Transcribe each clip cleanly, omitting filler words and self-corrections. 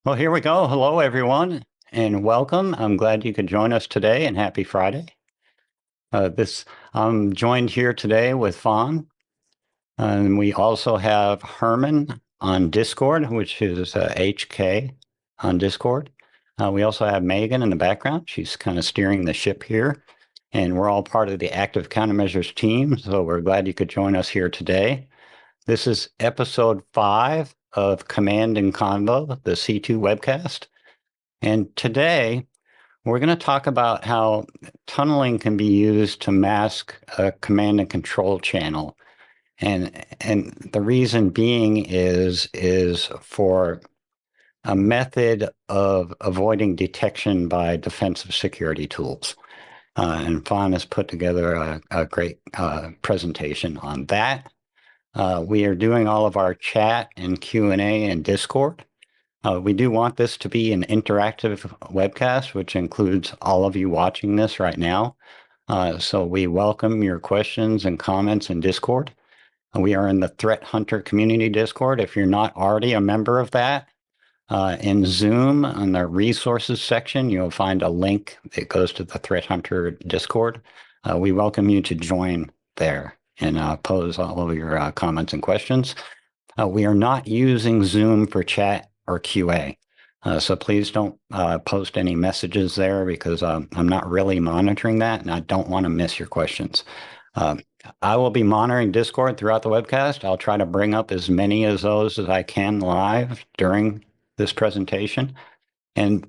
Well, here we go. Hello, everyone, and welcome. I'm glad you could join us today, and happy Friday. I'm joined here today with Fawn, and we also have Herman on Discord, which is HK on Discord. We also have Megan in the background. She's kind of steering the ship here, and we're all part of the Active Countermeasures team, so we're glad you could join us here today. This is episode 5 of Command and Convo, the C2 webcast. And today we're going to talk about how tunneling can be used to mask a command and control channel. And the reason being is for a method of avoiding detection by defensive security tools. And Fawn has put together a great presentation on that. We are doing all of our chat and Q&A in Discord. We do want this to be an interactive webcast, which includes all of you watching this right now. So we welcome your questions and comments in Discord. We are in the Threat Hunter Community Discord. If you're not already a member of that, in Zoom on the resources section, you'll find a link that goes to the Threat Hunter Discord. We welcome you to join there and pose all of your comments and questions. We are not using Zoom for chat or QA. So please don't post any messages there because I'm not really monitoring that and I don't want to miss your questions. I will be monitoring Discord throughout the webcast. I'll try to bring up as many of those as I can live during this presentation. And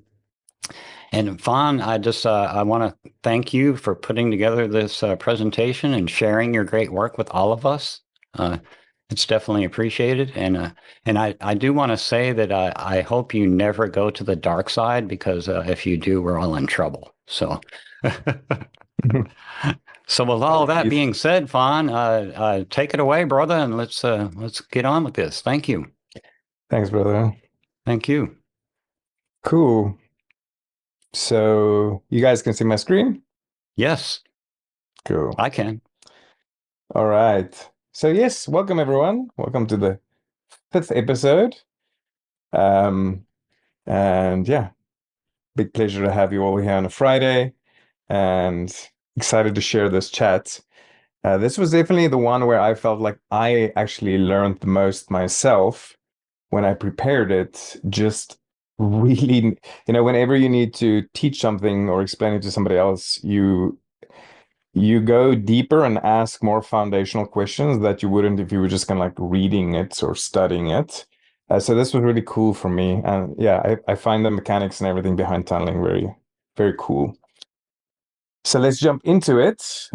Fawn, I want to thank you for putting together this presentation and sharing your great work with all of us. It's definitely appreciated. And I do want to say that I hope you never go to the dark side because if you do, we're all in trouble. So, so with all that being said, Fawn, take it away, brother, and let's get on with this. Thank you. Thanks, brother. Thank you. Cool. So you guys can see my screen? Yes, Cool. I can. All right. So yes, welcome everyone. Welcome to the 5th episode. And yeah, big pleasure to have you all here on a Friday and excited to share this chat. This was definitely the one where I felt like I actually learned the most myself when I prepared it. Just really, whenever you need to teach something or explain it to somebody else, you go deeper and ask more foundational questions that you wouldn't if you were just kind of like reading it or studying it. So this was really cool for me. And yeah, I find the mechanics and everything behind tunneling very, very cool. So let's jump into it.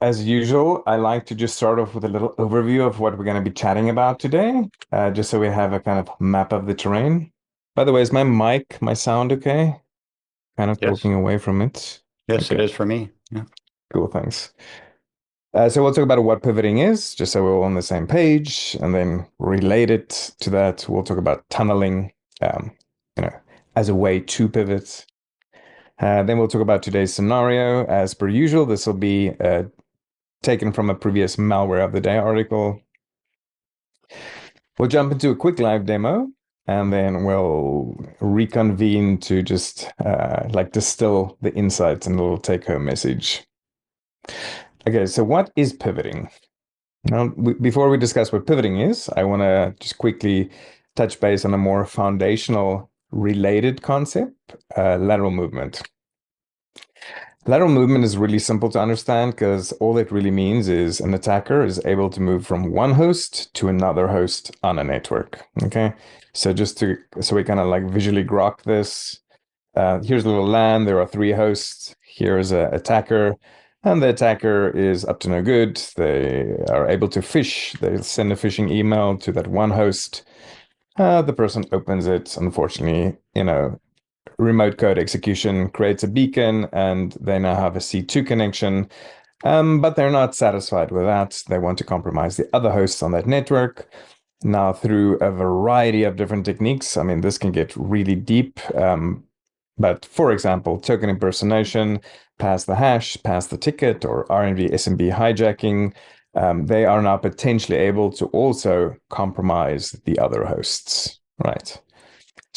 As usual, I like to just start off with a little overview of what we're going to be chatting about today, just so we have a kind of map of the terrain. By the way, is my sound okay? Kind of Yes. talking away from it. Yes, Okay. it is for me. Yeah. Cool, thanks. So we'll talk about what pivoting is, just so we're all on the same page, and then related to that, we'll talk about tunneling, um, as a way to pivot. Then we'll talk about today's scenario. As per usual, this will be taken from a previous Malware of the Day article. We'll jump into a quick live demo, and then we'll reconvene to just distill the insights and a little take-home message. Okay, so what is pivoting? Now, before we discuss what pivoting is, I want to just quickly touch base on a more foundational related concept, lateral movement. Lateral movement is really simple to understand because all it really means is an attacker is able to move from one host to another host on a network. Okay, so so we kind of like visually grok this. Here's a little LAN. There are 3 hosts. Here's an attacker. And the attacker is up to no good. They are able to phish. They send a phishing email to that one host. The person opens it. Unfortunately, remote code execution creates a beacon, and they now have a C2 connection. But they're not satisfied with that. They want to compromise the other hosts on that network. Now, through a variety of different techniques, I mean, this can get really deep. But for example, token impersonation, pass the hash, pass the ticket, or RNV SMB hijacking, they are now potentially able to also compromise the other hosts, right?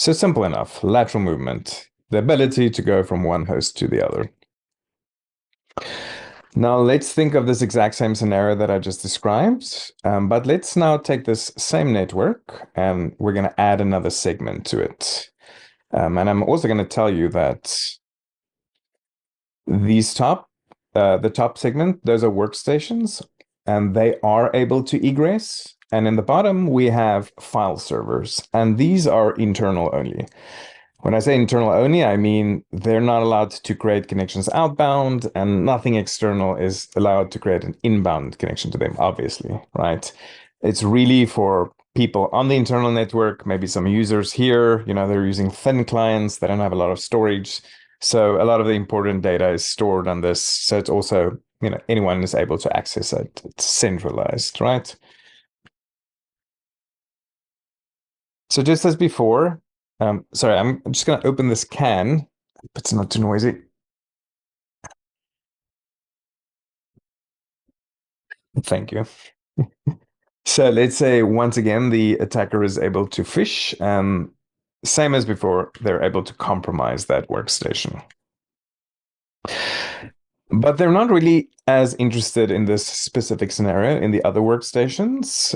So simple enough, lateral movement, the ability to go from one host to the other. Now let's think of this exact same scenario that I just described, but let's now take this same network and we're going to add another segment to it. And I'm also going to tell you that these the top segment, those are workstations, and they are able to egress. And in the bottom, we have file servers, and these are internal only. When I say internal only, I mean they're not allowed to create connections outbound, and nothing external is allowed to create an inbound connection to them, obviously, right? It's really for people on the internal network, maybe some users here, they're using thin clients, they don't have a lot of storage. So a lot of the important data is stored on this. So it's also, anyone is able to access it. It's centralized, right? So just as before, sorry, I'm just going to open this can. Hope it's not too noisy. Thank you. So let's say once again, the attacker is able to phish. Same as before, they're able to compromise that workstation. But they're not really as interested in this specific scenario in the other workstations,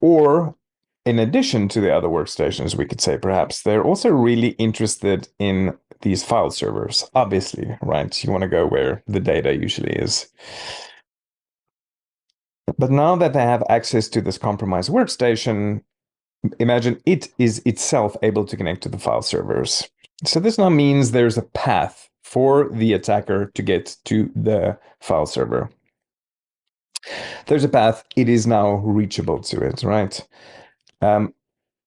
or in addition to the other workstations, we could say perhaps they're also really interested in these file servers, obviously, right? You want to go where the data usually is. But now that they have access to this compromised workstation, imagine it is itself able to connect to the file servers. So this now means there's a path for the attacker to get to the file server. There's a path, it is now reachable to it, right?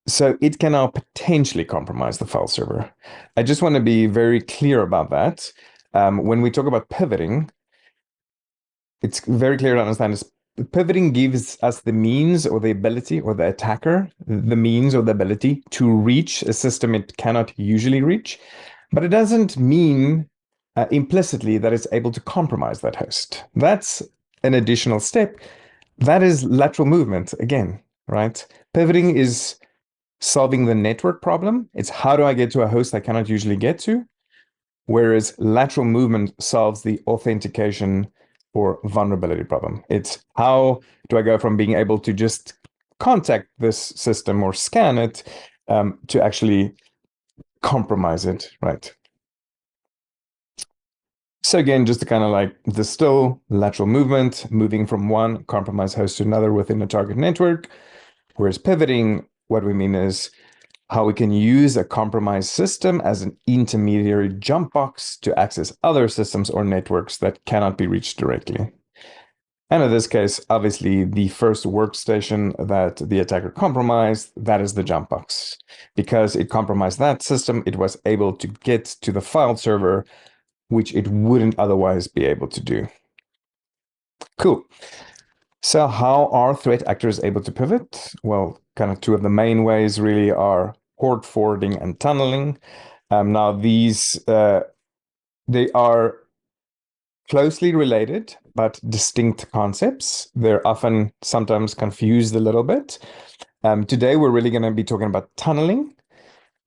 So it can now potentially compromise the file server. I just want to be very clear about that. When we talk about pivoting, it's very clear to understand this. Pivoting gives us the means or the ability, or the attacker, the means or the ability to reach a system it cannot usually reach. But it doesn't mean implicitly that it's able to compromise that host. That's an additional step. That is lateral movement again, right? Pivoting is solving the network problem. It's how do I get to a host I cannot usually get to? Whereas lateral movement solves the authentication or vulnerability problem. It's how do I go from being able to just contact this system or scan it to actually compromise it, right? So again, just to kind of like distill lateral movement, moving from one compromised host to another within a target network. Whereas pivoting, what we mean is how we can use a compromised system as an intermediary jump box to access other systems or networks that cannot be reached directly. And in this case, obviously, the first workstation that the attacker compromised, that is the jump box. Because it compromised that system, it was able to get to the file server, which it wouldn't otherwise be able to do. Cool. So how are threat actors able to pivot? Well, kind of two of the main ways really are port forwarding and tunneling. Now these, they are closely related, but distinct concepts. They're often sometimes confused a little bit. Today, we're really going to be talking about tunneling.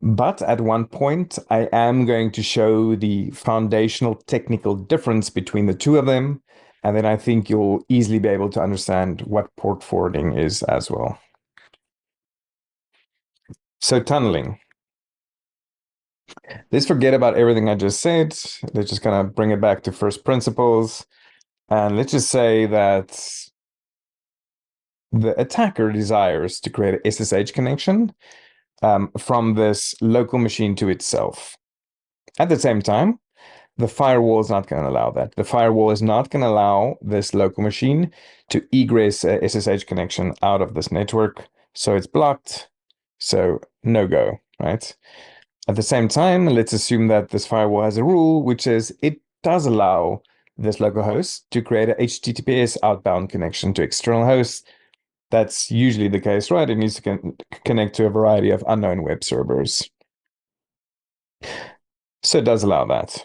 But at one point, I am going to show the foundational technical difference between the two of them. And then I think you'll easily be able to understand what port forwarding is as well. So tunneling. Let's forget about everything I just said. Let's just kind of bring it back to first principles. And let's just say that the attacker desires to create an SSH connection from this local machine to itself. At the same time, the firewall is not going to allow that. The firewall is not going to allow this local machine to egress a SSH connection out of this network. So it's blocked. So no go, right? At the same time, let's assume that this firewall has a rule which says it does allow this local host to create a HTTPS outbound connection to external hosts. That's usually the case, right? It needs to connect to a variety of unknown web servers. So it does allow that.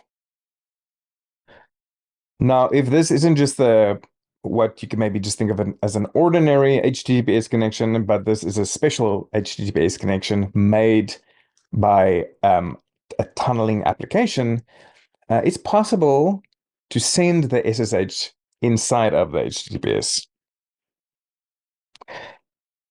Now, if this isn't just what you can maybe just think of as an ordinary HTTPS connection, but this is a special HTTPS connection made by a tunneling application, it's possible to send the SSH inside of the HTTPS.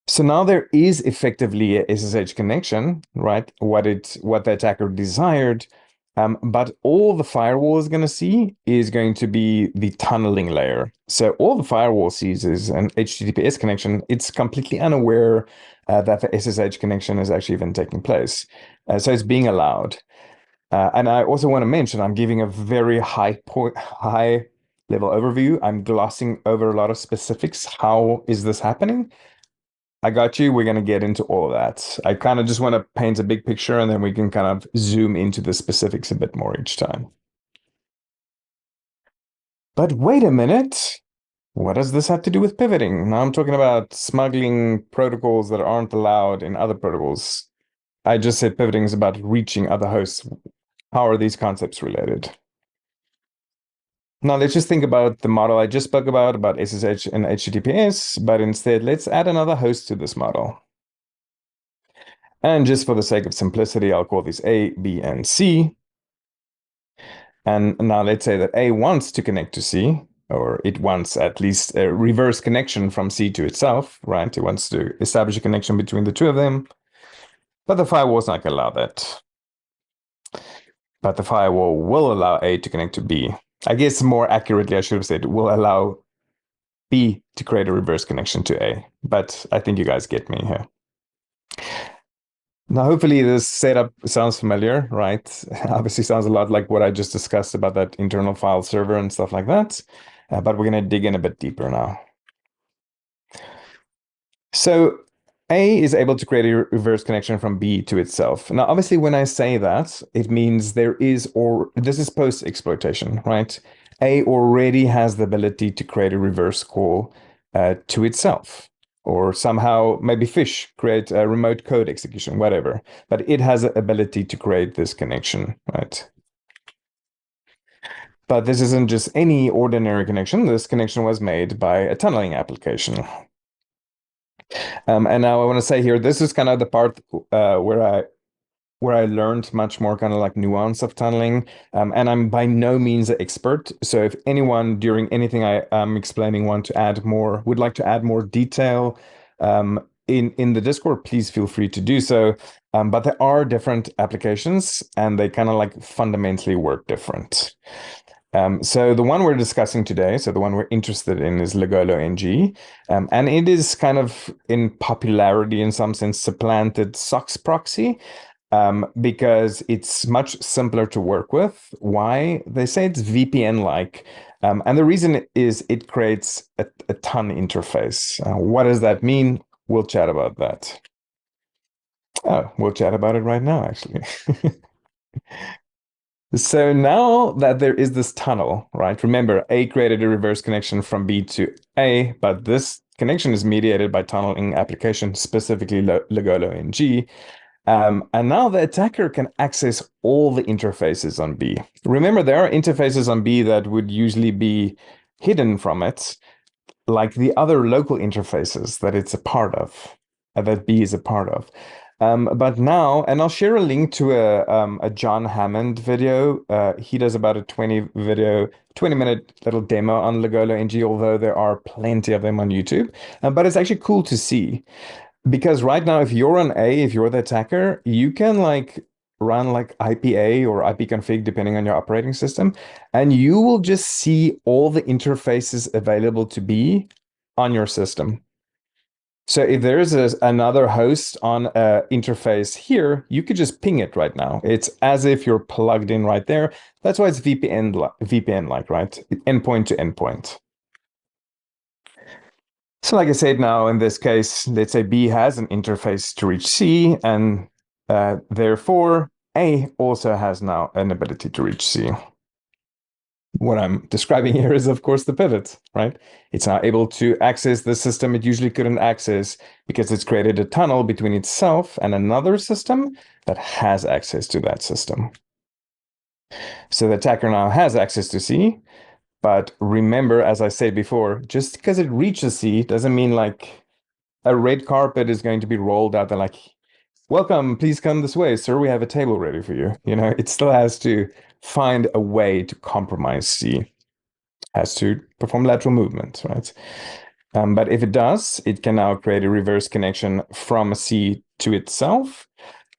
So now there is effectively a SSH connection, right? What the attacker desired, but all the firewall is going to see is going to be the tunneling layer. So all the firewall sees is an HTTPS connection. It's completely unaware that the SSH connection is actually even taking place. So it's being allowed. And I also want to mention, I'm giving a very high level overview. I'm glossing over a lot of specifics. How is this happening? I got you. We're going to get into all of that. I kind of just want to paint a big picture, and then we can kind of zoom into the specifics a bit more each time. But wait a minute. What does this have to do with pivoting? Now I'm talking about smuggling protocols that aren't allowed in other protocols. I just said pivoting is about reaching other hosts. How are these concepts related? Now let's just think about the model I just spoke about SSH and HTTPS, but instead let's add another host to this model. And just for the sake of simplicity, I'll call these A, B, and C. And now let's say that A wants to connect to C, or it wants at least a reverse connection from C to itself, right? It wants to establish a connection between the two of them, but the firewall is not going to allow that. But the firewall will allow A to connect to B. I guess more accurately, I should have said, will allow B to create a reverse connection to A. But I think you guys get me here. Now, hopefully this setup sounds familiar, right? Obviously sounds a lot like what I just discussed about that internal file server and stuff like that. But we're going to dig in a bit deeper now. So A is able to create a reverse connection from B to itself. Now, obviously, when I say that, it means this is post-exploitation, right? A already has the ability to create a reverse call to itself, or somehow maybe fish, create a remote code execution, whatever. But it has the ability to create this connection, right? But this isn't just any ordinary connection. This connection was made by a tunneling application. And now I want to say here, this is kind of the part where I learned much more kind of like nuance of tunneling. And I'm by no means an expert. So if anyone during anything I am explaining would like to add more detail in the Discord, please feel free to do so. But there are different applications and they kind of like fundamentally work different. So the one we're discussing today, so the one we're interested in is Ligolo-ng. And it is kind of in popularity in some sense supplanted SOX proxy because it's much simpler to work with. Why? They say it's VPN-like. And the reason is it creates a ton interface. What does that mean? We'll chat about that. Oh, we'll chat about it right now, actually. So now that there is this tunnel, right? Remember, A created a reverse connection from B to A, but this connection is mediated by tunneling application, specifically Ligolo-ng. And now the attacker can access all the interfaces on B. Remember, there are interfaces on B that would usually be hidden from it, like the other local interfaces that it's a part of, that B is a part of. But now, and I'll share a link to a John Hammond video. He does about a 20-minute little demo on Ligolo-ng, although there are plenty of them on YouTube. But it's actually cool to see. Because right now, if you're on A, if you're the attacker, you can like run like IPA or ipconfig, depending on your operating system, and you will just see all the interfaces available to B on your system. So if there is another host on an interface here, you could just ping it right now. It's as if you're plugged in right there. That's why it's VPN-like, right? Endpoint to endpoint. So like I said now, in this case, let's say B has an interface to reach C, and therefore A also has now an ability to reach C. What I'm describing here is, of course, the pivot, right? It's now able to access the system it usually couldn't access because it's created a tunnel between itself and another system that has access to that system. So the attacker now has access to C, but remember, as I said before, just because it reaches C doesn't mean like a red carpet is going to be rolled out and like, welcome, please come this way, sir. We have a table ready for you. It still has to find a way to compromise C, has to perform lateral movement, right? But if it does, it can now create a reverse connection from C to itself.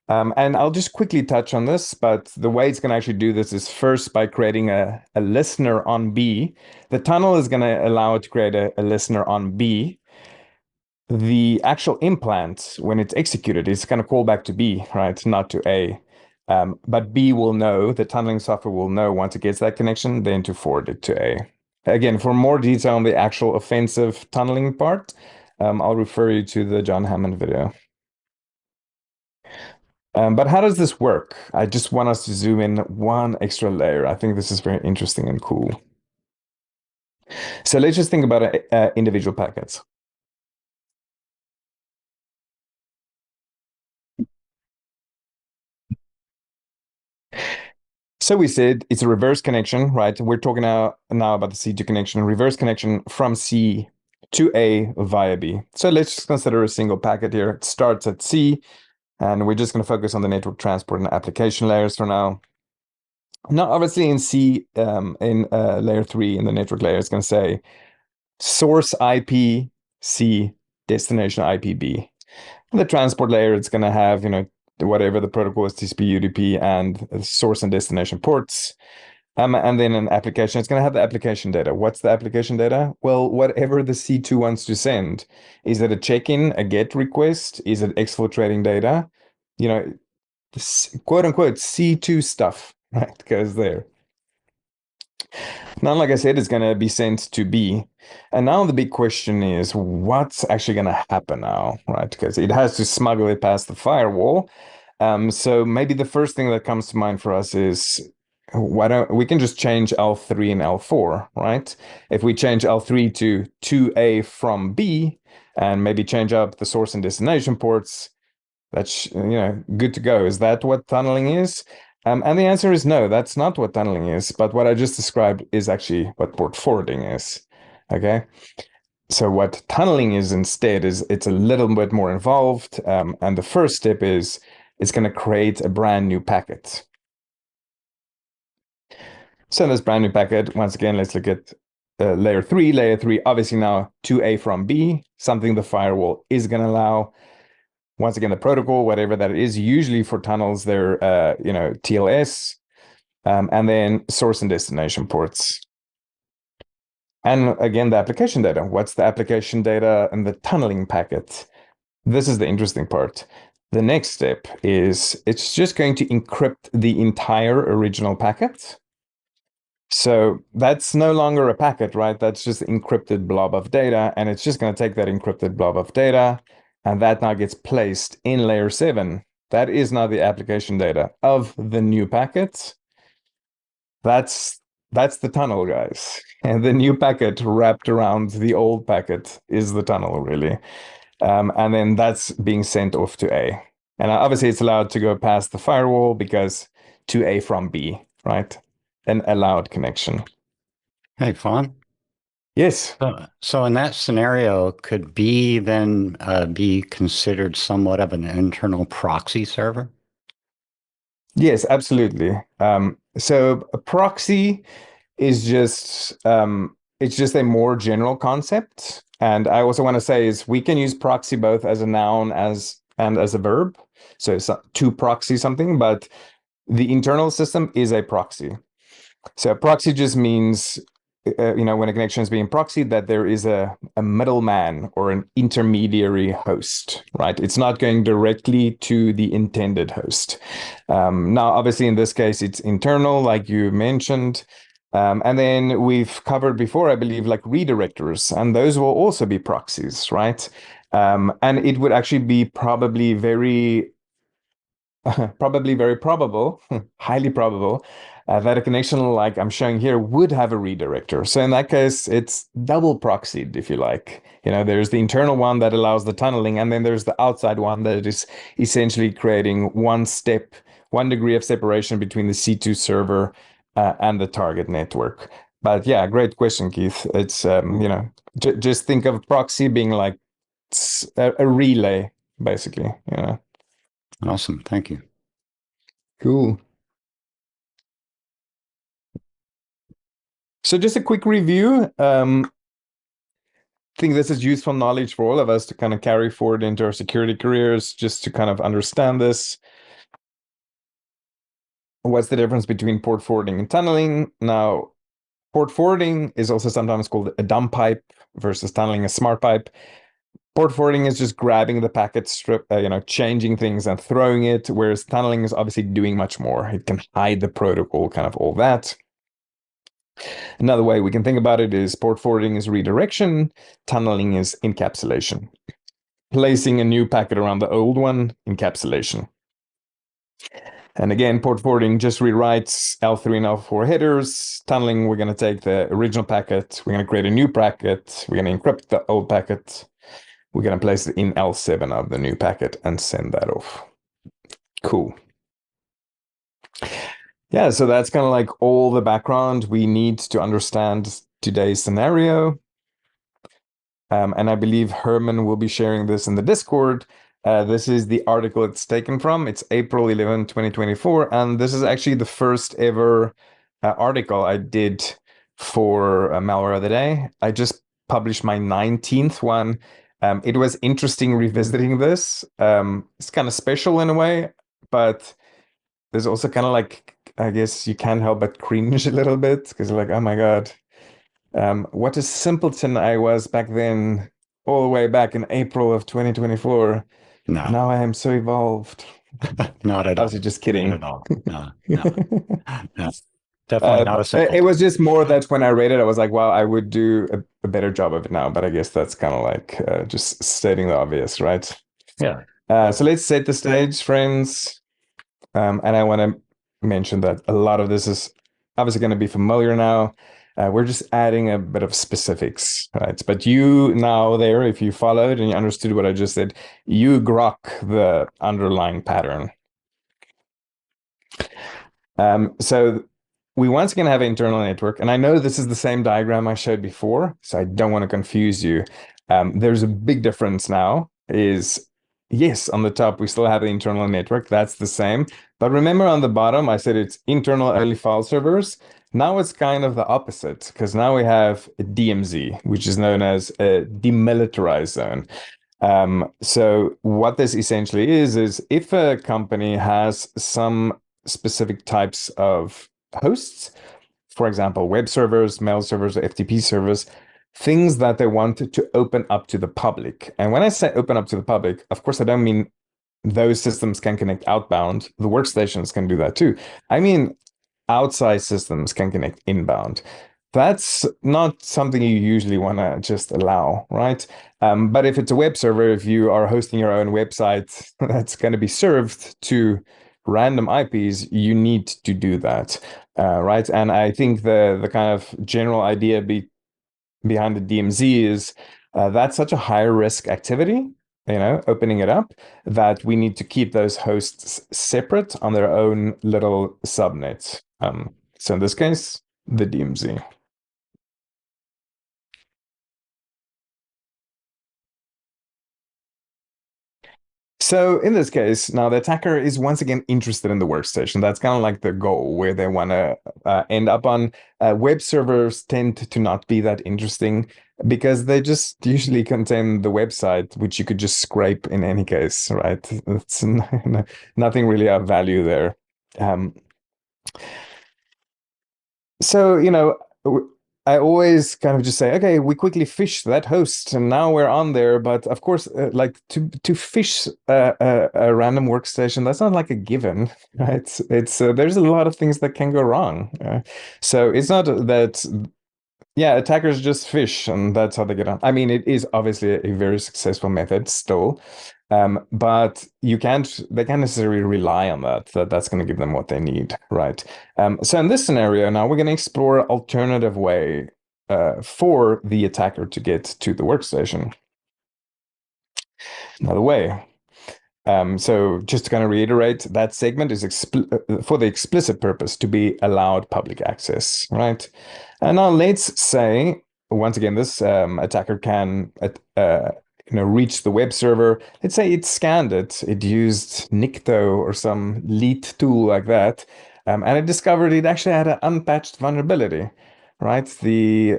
And I'll just quickly touch on this, but the way it's going to actually do this is first by creating a listener on B. The tunnel is going to allow it to create a listener on B. The actual implant, when it's executed, is going to call back to B, right? Not to A. But B will know, the tunneling software will know once it gets that connection, then to forward it to A. Again, for more detail on the actual offensive tunneling part, I'll refer you to the John Hammond video. But how does this work? I just want us to zoom in one extra layer. I think this is very interesting and cool. So let's just think about individual packets. So we said it's a reverse connection, right? We're talking now about the C2 connection, reverse connection from C to A via B. So let's just consider a single packet here. It starts at C, and we're just going to focus on the network transport and application layers for now. Now, obviously in C, in layer 3 in the network layer, it's going to say source IP C, destination IP B. The transport layer, it's going to have, whatever the protocol is, TCP, UDP, and source and destination ports. And then an application, it's going to have the application data. What's the application data? Well, whatever the C2 wants to send. Is it a check-in, a GET request? Is it exfiltrating data? This quote unquote C2 stuff, right, goes there. Now, like I said, it's going to be sent to B. And now the big question is, what's actually going to happen now, right? Because it has to smuggle it past the firewall. So maybe the first thing that comes to mind for us is, why don't we can just change L3 and L4, right? If we change L3 to 2A from B and maybe change up the source and destination ports, that's good to go. Is that what tunneling is? And the answer is no, that's not what tunneling is. But what I just described is actually what port forwarding is. Okay. So what tunneling is instead is it's a little bit more involved. And the first step is it's going to create a brand new packet. So this brand new packet, once again, let's look at layer 3. Layer 3, obviously now 2A from B, something the firewall is going to allow. Once again, the protocol, whatever that is, usually for tunnels, they're, TLS, and then source and destination ports. And again, the application data. What's the application data and the tunneling packet? This is the interesting part. The next step is it's just going to encrypt the entire original packet. So that's no longer a packet, right? That's just an encrypted blob of data, and it's just going to take that encrypted blob of data, and that now gets placed in layer 7. That is now the application data of the new packet. That's the tunnel, guys. And the new packet wrapped around the old packet is the tunnel, really. And then that's being sent off to A. And obviously it's allowed to go past the firewall because to A from B, right? An allowed connection. Hey, Fawn. Yes. So in that scenario, could B then be considered somewhat of an internal proxy server? Yes, absolutely. So a proxy is just it's just a more general concept. And I also want to say is we can use proxy both as a noun and as a verb. So it's to proxy something, but the internal system is a proxy. So a proxy just means, when a connection is being proxied, that there is a middleman or an intermediary host, right? It's not going directly to the intended host. Now, obviously, in this case, it's internal, like you mentioned. And then we've covered before, I believe, like redirectors, and those will also be proxies, right? And it would actually be probably very probable, highly probable, that a connection like I'm showing here would have a redirector. So in that case, it's double proxied, if you like. There's the internal one that allows the tunneling, and then there's the outside one that is essentially creating one degree of separation between the C2 server and the target network. But yeah, great question, Keith. It's, just think of proxy being like a relay, basically. Awesome. Thank you. Cool. So just a quick review. I think this is useful knowledge for all of us to kind of carry forward into our security careers, just to kind of understand this. What's the difference between port forwarding and tunneling? Now, port forwarding is also sometimes called a dumb pipe versus tunneling a smart pipe. Port forwarding is just grabbing the packet strip, changing things and throwing it, whereas tunneling is obviously doing much more. It can hide the protocol, kind of all that. Another way we can think about it is port forwarding is redirection, tunneling is encapsulation. Placing a new packet around the old one, encapsulation. And again, port forwarding just rewrites L3 and L4 headers. Tunneling, we're going to take the original packet, we're going to create a new packet, we're going to encrypt the old packet, we're going to place it in L7 of the new packet and send that off. Cool. Yeah, so that's kind of like all the background we need to understand today's scenario. And I believe Herman will be sharing this in the Discord. This is the article it's taken from. It's April 11, 2024. And this is actually the first ever article I did for Malware of the Day. I just published my 19th one. It was interesting revisiting this. It's kind of special in a way, but there's also kind of like, I guess you can't help but cringe a little bit because like, oh my God, what a simpleton I was back then, all the way back in April of 2024. No, Now I am so evolved. not at all. Obviously, just kidding. Not at all. No. No. Definitely not a simple. It was just more that when I read it, I was like, wow, I would do a better job of it now. But I guess that's kind of like just stating the obvious, right? Yeah. So let's set the stage, friends. And I want to mention that a lot of this is obviously going to be familiar now. We're just adding a bit of specifics, right? But you now there, if you followed and you understood what I just said, you grok the underlying pattern. So we once again have an internal network, and I know this is the same diagram I showed before, so I don't want to confuse you. There's a big difference now is, yes, on the top, we still have the internal network. That's the same. But remember on the bottom, I said it's internal only file servers. Now it's kind of the opposite, because now we have a DMZ, which is known as a demilitarized zone. So what this essentially is if a company has some specific types of hosts, for example, web servers, mail servers, or FTP servers, things that they want to open up to the public. And when I say open up to the public, of course, I don't mean those systems can connect outbound. The workstations can do that too. I mean, outside systems can connect inbound. That's not something you usually want to just allow, right? But if it's a web server, if you are hosting your own website that's going to be served to random IPs, you need to do that, right? And I think the kind of general idea behind the DMZ is that's such a high risk activity, opening it up, that we need to keep those hosts separate on their own little subnets. So in this case, the DMZ. So in this case, now the attacker is once again interested in the workstation. That's kind of like the goal where they want to end up on. Web servers tend to not be that interesting because they just usually contain the website, which you could just scrape in any case, right? It's nothing really of value there. So, I always kind of just say, okay, we quickly fish that host, and now we're on there. But of course, like to fish a random workstation, that's not like a given, right? It's there's a lot of things that can go wrong. So it's not that, yeah, attackers just fish, and that's how they get on. I mean, it is obviously a very successful method still. But they can't necessarily rely on that's going to give them what they need, right? So in this scenario, now we're going to explore alternative way for the attacker to get to the workstation. Another way. So just to kind of reiterate, that segment is for the explicit purpose to be allowed public access, right? And now let's say, once again, this attacker can reach the web server. Let's say it scanned it. It used Nikto or some leet tool like that, and it discovered it actually had an unpatched vulnerability. Right, the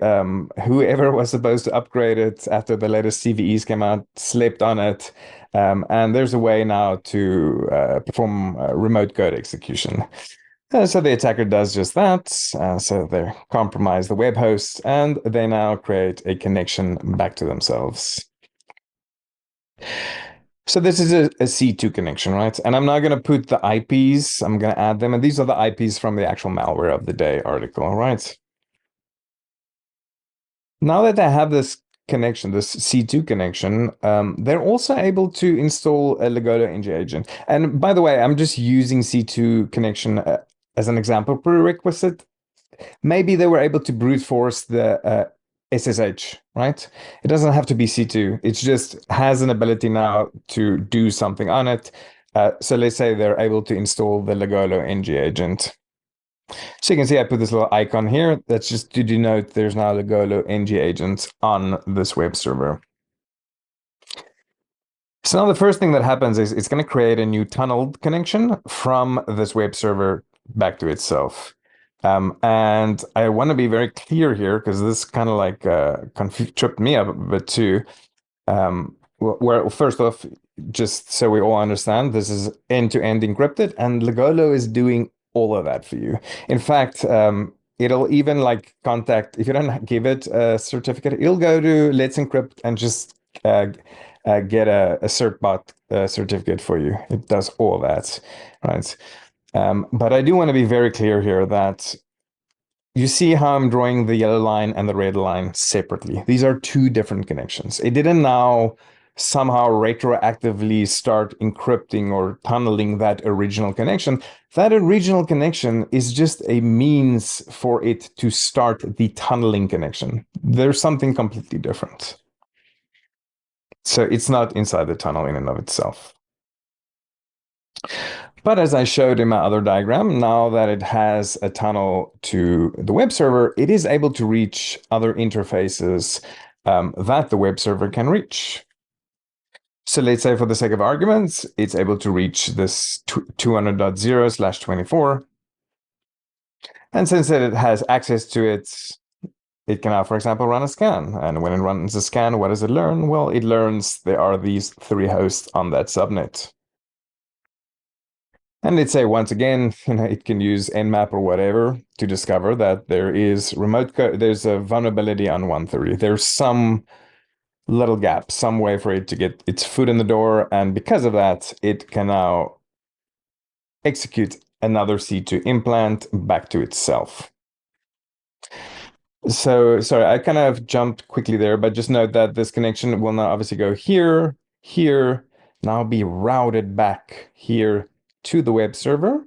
whoever was supposed to upgrade it after the latest CVEs came out slept on it, and there's a way now to perform remote code execution. So the attacker does just that. So they compromise the web host, and they now create a connection back to themselves. So this is a C2 connection, right? And I'm not going to put the IPs. I'm going to add them, and these are the IPs from the actual Malware of the Day article, right? Now that they have this connection, this C2 connection, they're also able to install a Ligolo-ng agent. And by the way, I'm just using C2 connection as an example prerequisite. Maybe they were able to brute force the SSH, right? It doesn't have to be C2. It just has an ability now to do something on it. So let's say they're able to install the Ligolo-ng agent. So you can see I put this little icon here. That's just to denote there's now Ligolo-ng agents on this web server. So now the first thing that happens is it's going to create a new tunneled connection from this web server back to itself. And I want to be very clear here because this kind of like tripped me up a bit too. Where first off, just so we all understand, this is end-to-end encrypted, and Ligolo is doing all of that for you. In fact, it'll even like contact, if you don't give it a certificate, it'll go to Let's Encrypt and just get a certbot certificate for you. It does all that, right? But I do want to be very clear here that you see how I'm drawing the yellow line and the red line separately. These are two different connections. It didn't now somehow retroactively start encrypting or tunneling that original connection. That original connection is just a means for it to start the tunneling connection. There's something completely different. So it's not inside the tunnel in and of itself. But as I showed in my other diagram, now that it has a tunnel to the web server, it is able to reach other interfaces that the web server can reach. So let's say for the sake of arguments, it's able to reach this 200.0/24. And since it has access to it, it can now, for example, run a scan. And when it runs a scan, what does it learn? Well, it learns there are these 3 hosts on that subnet. And let's say once again, it can use Nmap or whatever to discover that there is there's a vulnerability on 130. There's some little gap, some way for it to get its foot in the door. And because of that, it can now execute another C2 implant back to itself. So sorry, I kind of jumped quickly there, but just note that this connection will now obviously go here, here, now be routed back here to the web server.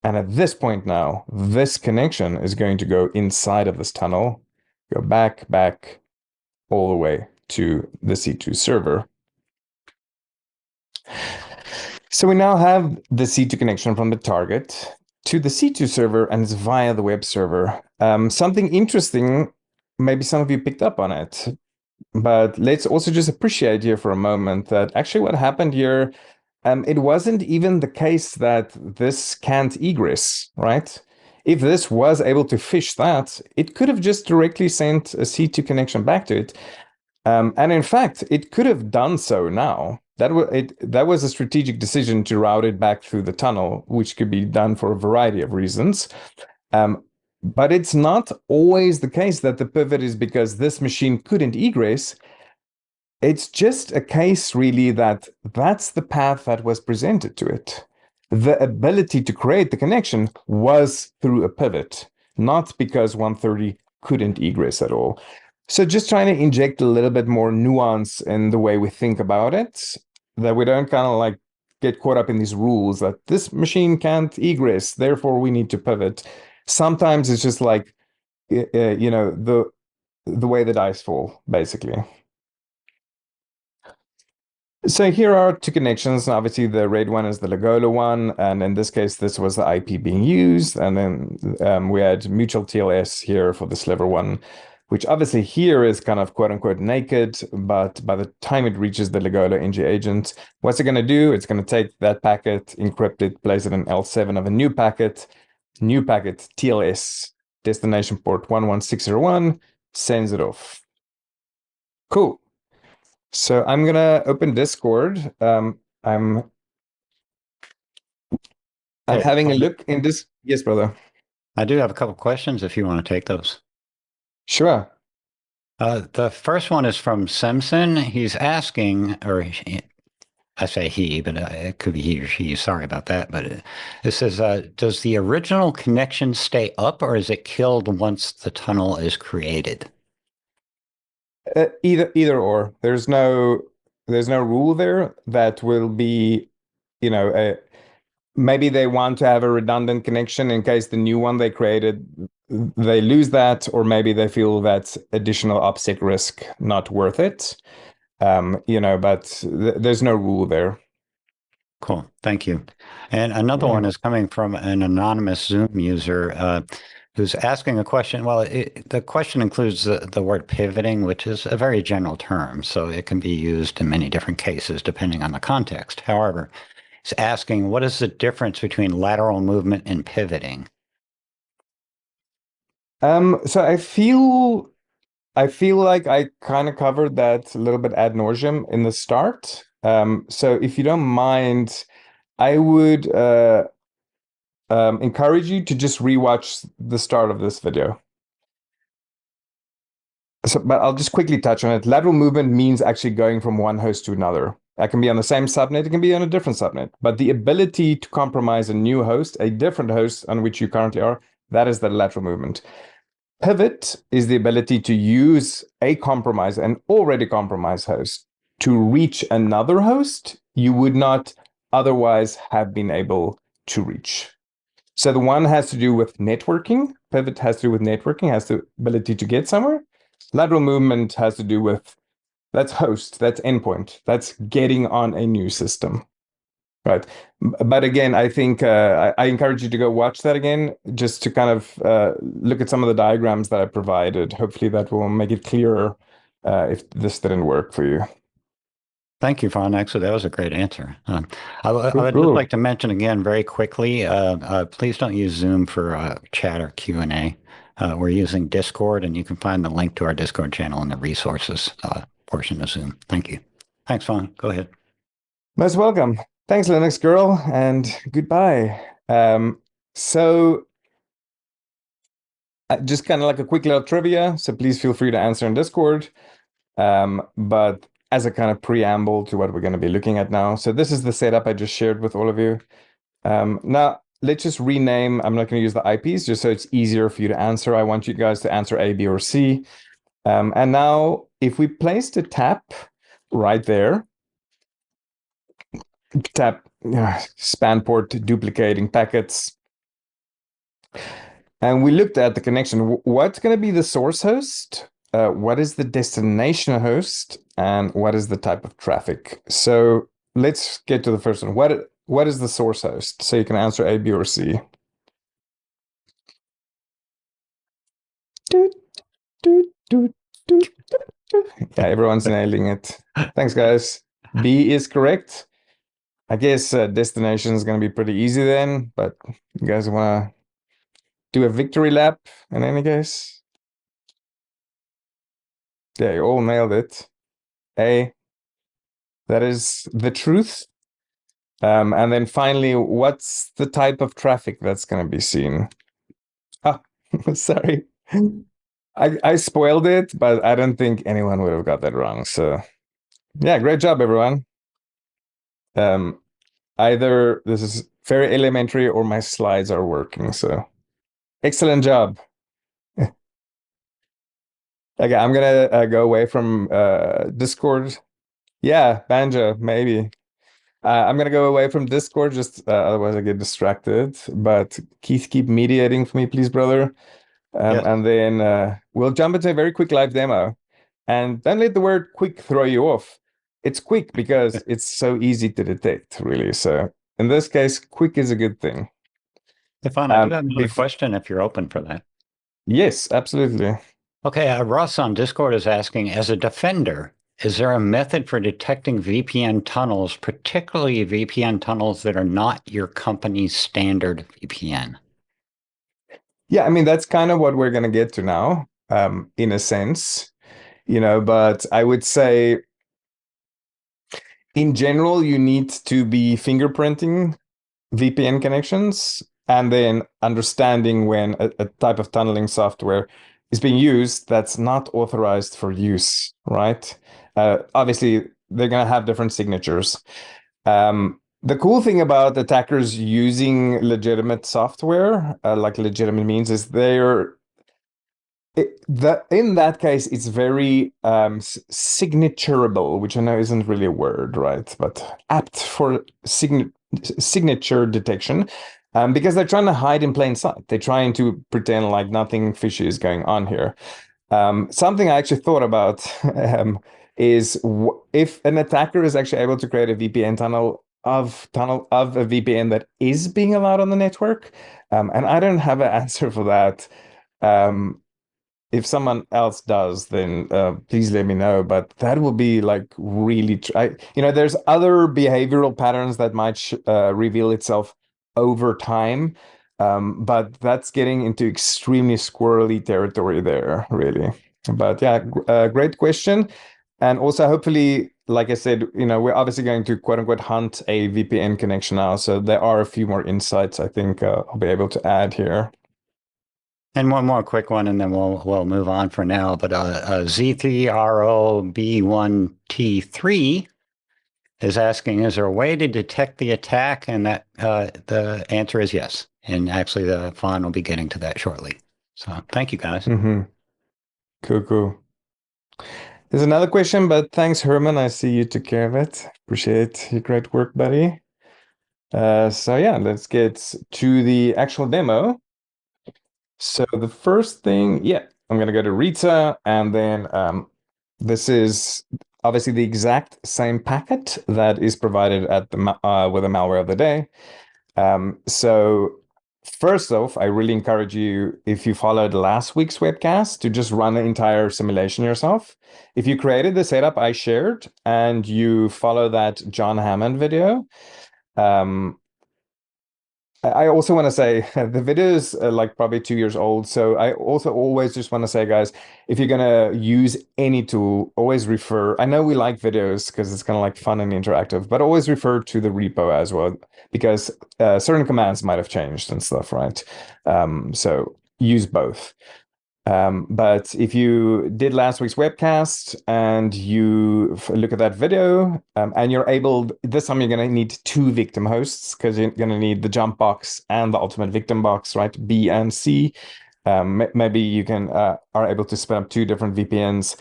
And at this point now, this connection is going to go inside of this tunnel, go back, all the way to the C2 server. So we now have the C2 connection from the target to the C2 server, and it's via the web server. Something interesting, maybe some of you picked up on it, but let's also just appreciate here for a moment that actually what happened here, it wasn't even the case that this can't egress, right? If this was able to fish that, it could have just directly sent a C2 connection back to it. And in fact, it could have done so now. That was a strategic decision to route it back through the tunnel, which could be done for a variety of reasons. But it's not always the case that the pivot is because this machine couldn't egress. It's just a case really that that's the path that was presented to it. The ability to create the connection was through a pivot, not because 130 couldn't egress at all. So just trying to inject a little bit more nuance in the way we think about it, that we don't kind of like get caught up in these rules that this machine can't egress, therefore we need to pivot. Sometimes it's just like, the way the dice fall, basically. So here are 2 connections. Obviously, the red one is the Ligolo one, and in this case, this was the IP being used. And then we had mutual TLS here for the sliver one. which obviously here is kind of quote unquote naked, but by the time it reaches the Ligolo-ng agent, what's it going to do? It's going to take that packet, encrypt it, place it in L7 of a new packet TLS, destination port 11601, sends it off. Cool. So I'm going to open Discord. I'm having a look in this. Yes, brother. I do have a couple questions if you want to take those. Sure. The first one is from Simpson. He's asking, I say he, but it could be he or she. Sorry about that. But it says, does the original connection stay up or is it killed once the tunnel is created? Either or. There's no rule there that will be, maybe they want to have a redundant connection in case the new one they created, they lose that, or maybe they feel that's additional OPSEC risk not worth it. But there's no rule there. Cool. Thank you. And another one is coming from an anonymous Zoom user who's asking a question. Well, the question includes the word pivoting, which is a very general term. So it can be used in many different cases depending on the context. However, he's asking, what is the difference between lateral movement and pivoting? So I feel like I kind of covered that a little bit ad nauseum in the start. So if you don't mind, I would encourage you to just rewatch the start of this video. So, but I'll just quickly touch on it. Lateral movement means actually going from one host to another. That can be on the same subnet, it can be on a different subnet. But the ability to compromise a new host, a different host on which you currently are, that is the lateral movement. Pivot is the ability to use an already compromised host to reach another host you would not otherwise have been able to reach. So the one has to do with networking. Pivot has to do with networking, has the ability to get somewhere. Lateral movement has to do with that's host, that's endpoint, that's getting on a new system. Right. But again, I think I encourage you to go watch that again, just to kind of look at some of the diagrams that I provided. Hopefully that will make it clearer if this didn't work for you. Thank you, Fawn. Actually, that was a great answer. I would just like to mention again very quickly, please don't use Zoom for chat or Q&A. We're using Discord, and you can find the link to our Discord channel in the resources portion of Zoom. Thank you. Thanks, Fawn. Go ahead. Most welcome. Thanks, Linux girl, and goodbye. So just kind of like a quick little trivia, so please feel free to answer in Discord. But as a kind of preamble to what we're going to be looking at now. So this is the setup I just shared with all of you. Now, let's just rename. I'm not going to use the IPs just so it's easier for you to answer. I want you guys to answer A, B, or C. And now, if we placed a tap right there, tap span port duplicating packets, and we looked at the connection, what's going to be the source host? What is the destination host? And what is the type of traffic? So let's get to the first one. What is the source host? So you can answer A, B, or C. Yeah, everyone's nailing it. Thanks, guys. B is correct. I guess destination is going to be pretty easy then, but you guys want to do a victory lap in any case? Yeah, you all nailed it. A, that is the truth. And then finally, what's the type of traffic that's going to be seen? Ah, sorry. I spoiled it, but I don't think anyone would have got that wrong. So yeah, great job, everyone. Either this is very elementary or my slides are working. So excellent job. Okay, I'm gonna go away from Discord. Yeah, Banjo, maybe. I'm gonna go away from Discord, just otherwise I get distracted. But Keith, keep mediating for me, please, brother. Yes. And then we'll jump into a very quick live demo. And don't let the word quick throw you off. It's quick because it's so easy to detect, really. So in this case, quick is a good thing. Stefan, I do have another question if you're open for that. Yes, absolutely. Okay, Russ on Discord is asking, as a defender, is there a method for detecting VPN tunnels, particularly VPN tunnels that are not your company's standard VPN? Yeah, I mean, that's kind of what we're going to get to now, in a sense, but I would say in general, you need to be fingerprinting VPN connections and then understanding when a type of tunneling software is being used that's not authorized for use, right? Obviously, they're going to have different signatures. The cool thing about attackers using legitimate software, like legitimate means, is in that case, it's very signaturable, which I know isn't really a word, right? But apt for signature detection, because they're trying to hide in plain sight. They're trying to pretend like nothing fishy is going on here. Something I actually thought about is if an attacker is actually able to create a VPN tunnel of a VPN that is being allowed on the network, and I don't have an answer for that. Um, if someone else does, then please let me know. But that will be like really, there's other behavioral patterns that might reveal itself over time. But that's getting into extremely squirrely territory there, really. But yeah, great question. And also, hopefully, like I said, we're obviously going to quote unquote hunt a VPN connection now. So there are a few more insights I think I'll be able to add here. And one more quick one, and then we'll move on for now. But Z3ROB1T3 is asking, is there a way to detect the attack? And that the answer is yes. And actually, the Fawn will be getting to that shortly. So thank you, guys. Mm-hmm. Cool, cool. There's another question, but thanks, Herman. I see you took care of it. Appreciate your great work, buddy. So yeah, let's get to the actual demo. So the first thing, yeah, I'm gonna go to Rita, and then this is obviously the exact same packet that is provided at the with the malware of the day. So first off, I really encourage you, if you followed last week's webcast, to just run the entire simulation yourself. If you created the setup I shared and you follow that John Hammond video, um, I also want to say the video is like probably 2 years old. So I also always just want to say, guys, if you're going to use any tool, always refer. I know we like videos because it's kind of like fun and interactive, but always refer to the repo as well, because certain commands might have changed and stuff, right? So use both. But if you did last week's webcast and you look at that video, and you're able, this time you're going to need two victim hosts because you're going to need the jump box and the ultimate victim box, right? B and C. Maybe you can are able to spin up two different VPNs.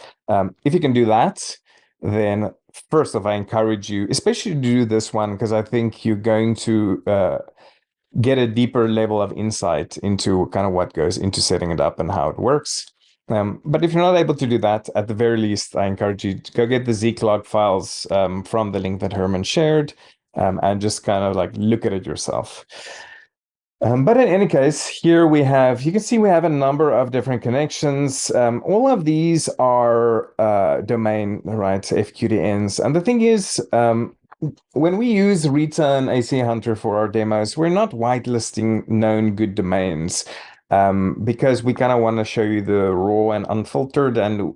If you can do that, then first off, I encourage you, especially to do this one, because I think you're going to get a deeper level of insight into kind of what goes into setting it up and how it works. But if you're not able to do that, at the very least, I encourage you to go get the Zclog files from the link that Herman shared, and just kind of like look at it yourself. But in any case, here you can see we have a number of different connections. All of these are domain, right, FQDNs. And the thing is, when we use Return AC Hunter for our demos, we're not whitelisting known good domains, because we kind of want to show you the raw and unfiltered, and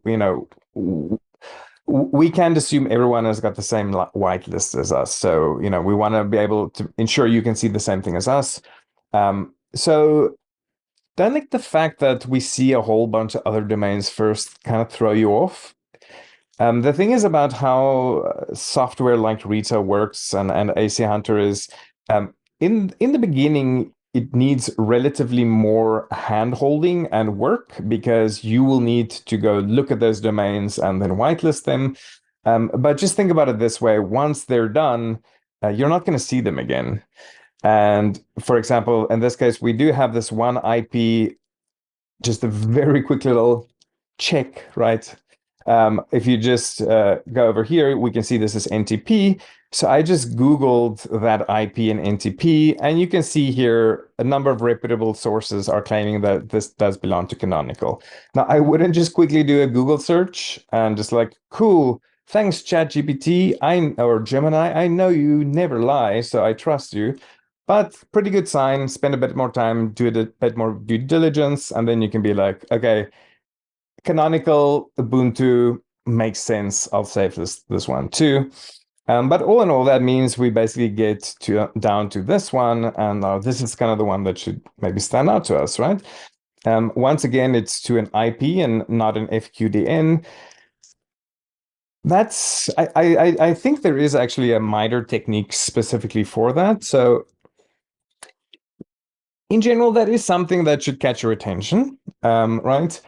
we can't assume everyone has got the same whitelist as us. So we want to be able to ensure you can see the same thing as us. So don't let the fact that we see a whole bunch of other domains first kind of throw you off. The thing is about how software like Rita works and AC Hunter is, in the beginning, it needs relatively more hand-holding and work because you will need to go look at those domains and then whitelist them. But just think about it this way. Once they're done, you're not going to see them again. And for example, in this case, we do have this one IP, just a very quick little check, right? If you just go over here, we can see this is NTP. So I just Googled that IP and NTP, and you can see here a number of reputable sources are claiming that this does belong to Canonical. Now, I wouldn't just quickly do a Google search and just like, cool, thanks, ChatGPT, or Gemini, I know you never lie, so I trust you. But pretty good sign, spend a bit more time, do a bit more due diligence, and then you can be like, okay, Canonical Ubuntu makes sense. I'll save this one too. But all in all, that means we basically get down to this one, and this is kind of the one that should maybe stand out to us, right? Once again, it's to an IP and not an FQDN. I think there is actually a MITRE technique specifically for that. So in general, that is something that should catch your attention, right?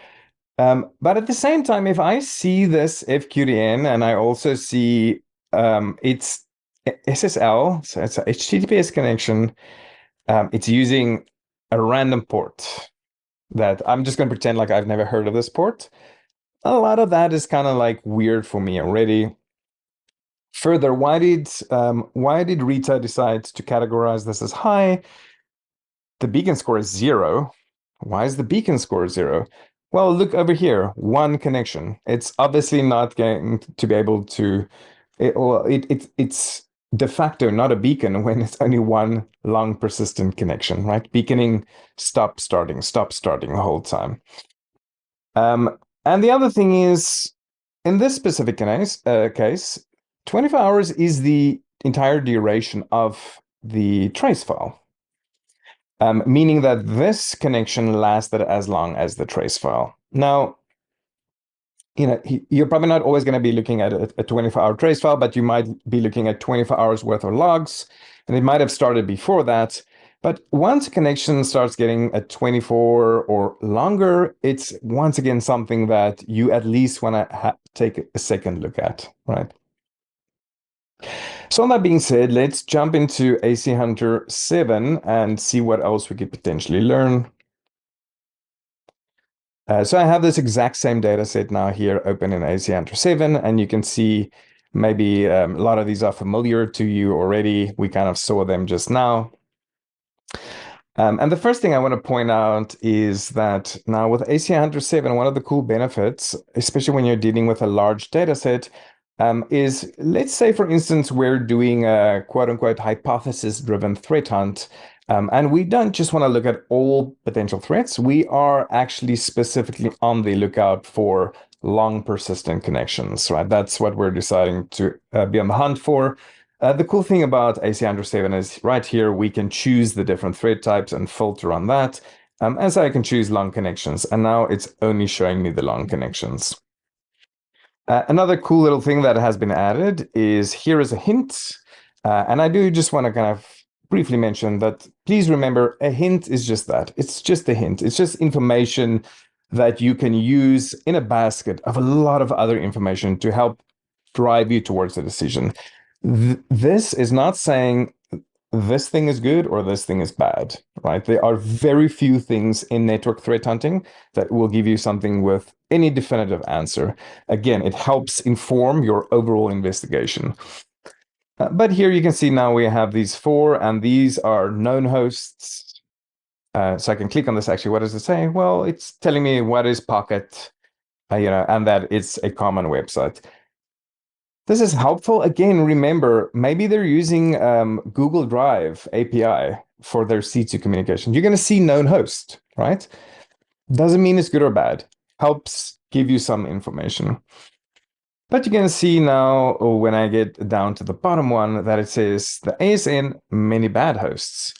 But at the same time, if I see this FQDN and I also see it's SSL, so it's a HTTPS connection, it's using a random port that I'm just going to pretend like I've never heard of this port. A lot of that is kind of like weird for me already. Further, why did Rita decide to categorize this as high? The beacon score is 0. Why is the beacon score 0? Well, look over here, one connection. It's obviously not going to be able to, it's de facto not a beacon when it's only one long persistent connection, right? Beaconing, stop starting the whole time. And the other thing is, in this specific case, 24 hours is the entire duration of the trace file. Meaning that this connection lasted as long as the trace file. Now, you're probably not always going to be looking at a 24-hour trace file, but you might be looking at 24 hours worth of logs, and it might have started before that. But once a connection starts getting a 24 or longer, it's once again something that you at least want to take a second look at, right? So, that being said, let's jump into AC Hunter 7 and see what else we could potentially learn. So I have this exact same data set now here open in AC Hunter 7, and you can see maybe a lot of these are familiar to you already. We kind of saw them just now. And the first thing I want to point out is that now with AC Hunter 7, one of the cool benefits, especially when you're dealing with a large data set, is, let's say, for instance, we're doing a quote-unquote hypothesis-driven threat hunt, and we don't just want to look at all potential threats. We are actually specifically on the lookout for long persistent connections, right? That's what we're deciding to be on the hunt for. The cool thing about AC Hunter 7 is right here, we can choose the different thread types and filter on that. And so I can choose long connections, and now it's only showing me the long connections. Another cool little thing that has been added is here is a hint. And I do just want to kind of briefly mention that please remember a hint is just that. It's just a hint. It's just information that you can use in a basket of a lot of other information to help drive you towards a decision. This is not saying this thing is good or this thing is bad, right? There are very few things in network threat hunting that will give you something with any definitive answer. Again, it helps inform your overall investigation. But here you can see now we have these 4, and these are known hosts. So I can click on this. Actually, what does it say? Well, it's telling me what is Pocket, and that it's a common website. This is helpful. Again, remember, maybe they're using Google Drive API for their C2 communication. You're going to see known host, right? Doesn't mean it's good or bad. Helps give you some information. But you can see now, when I get down to the bottom one, that it says the ASN many bad hosts.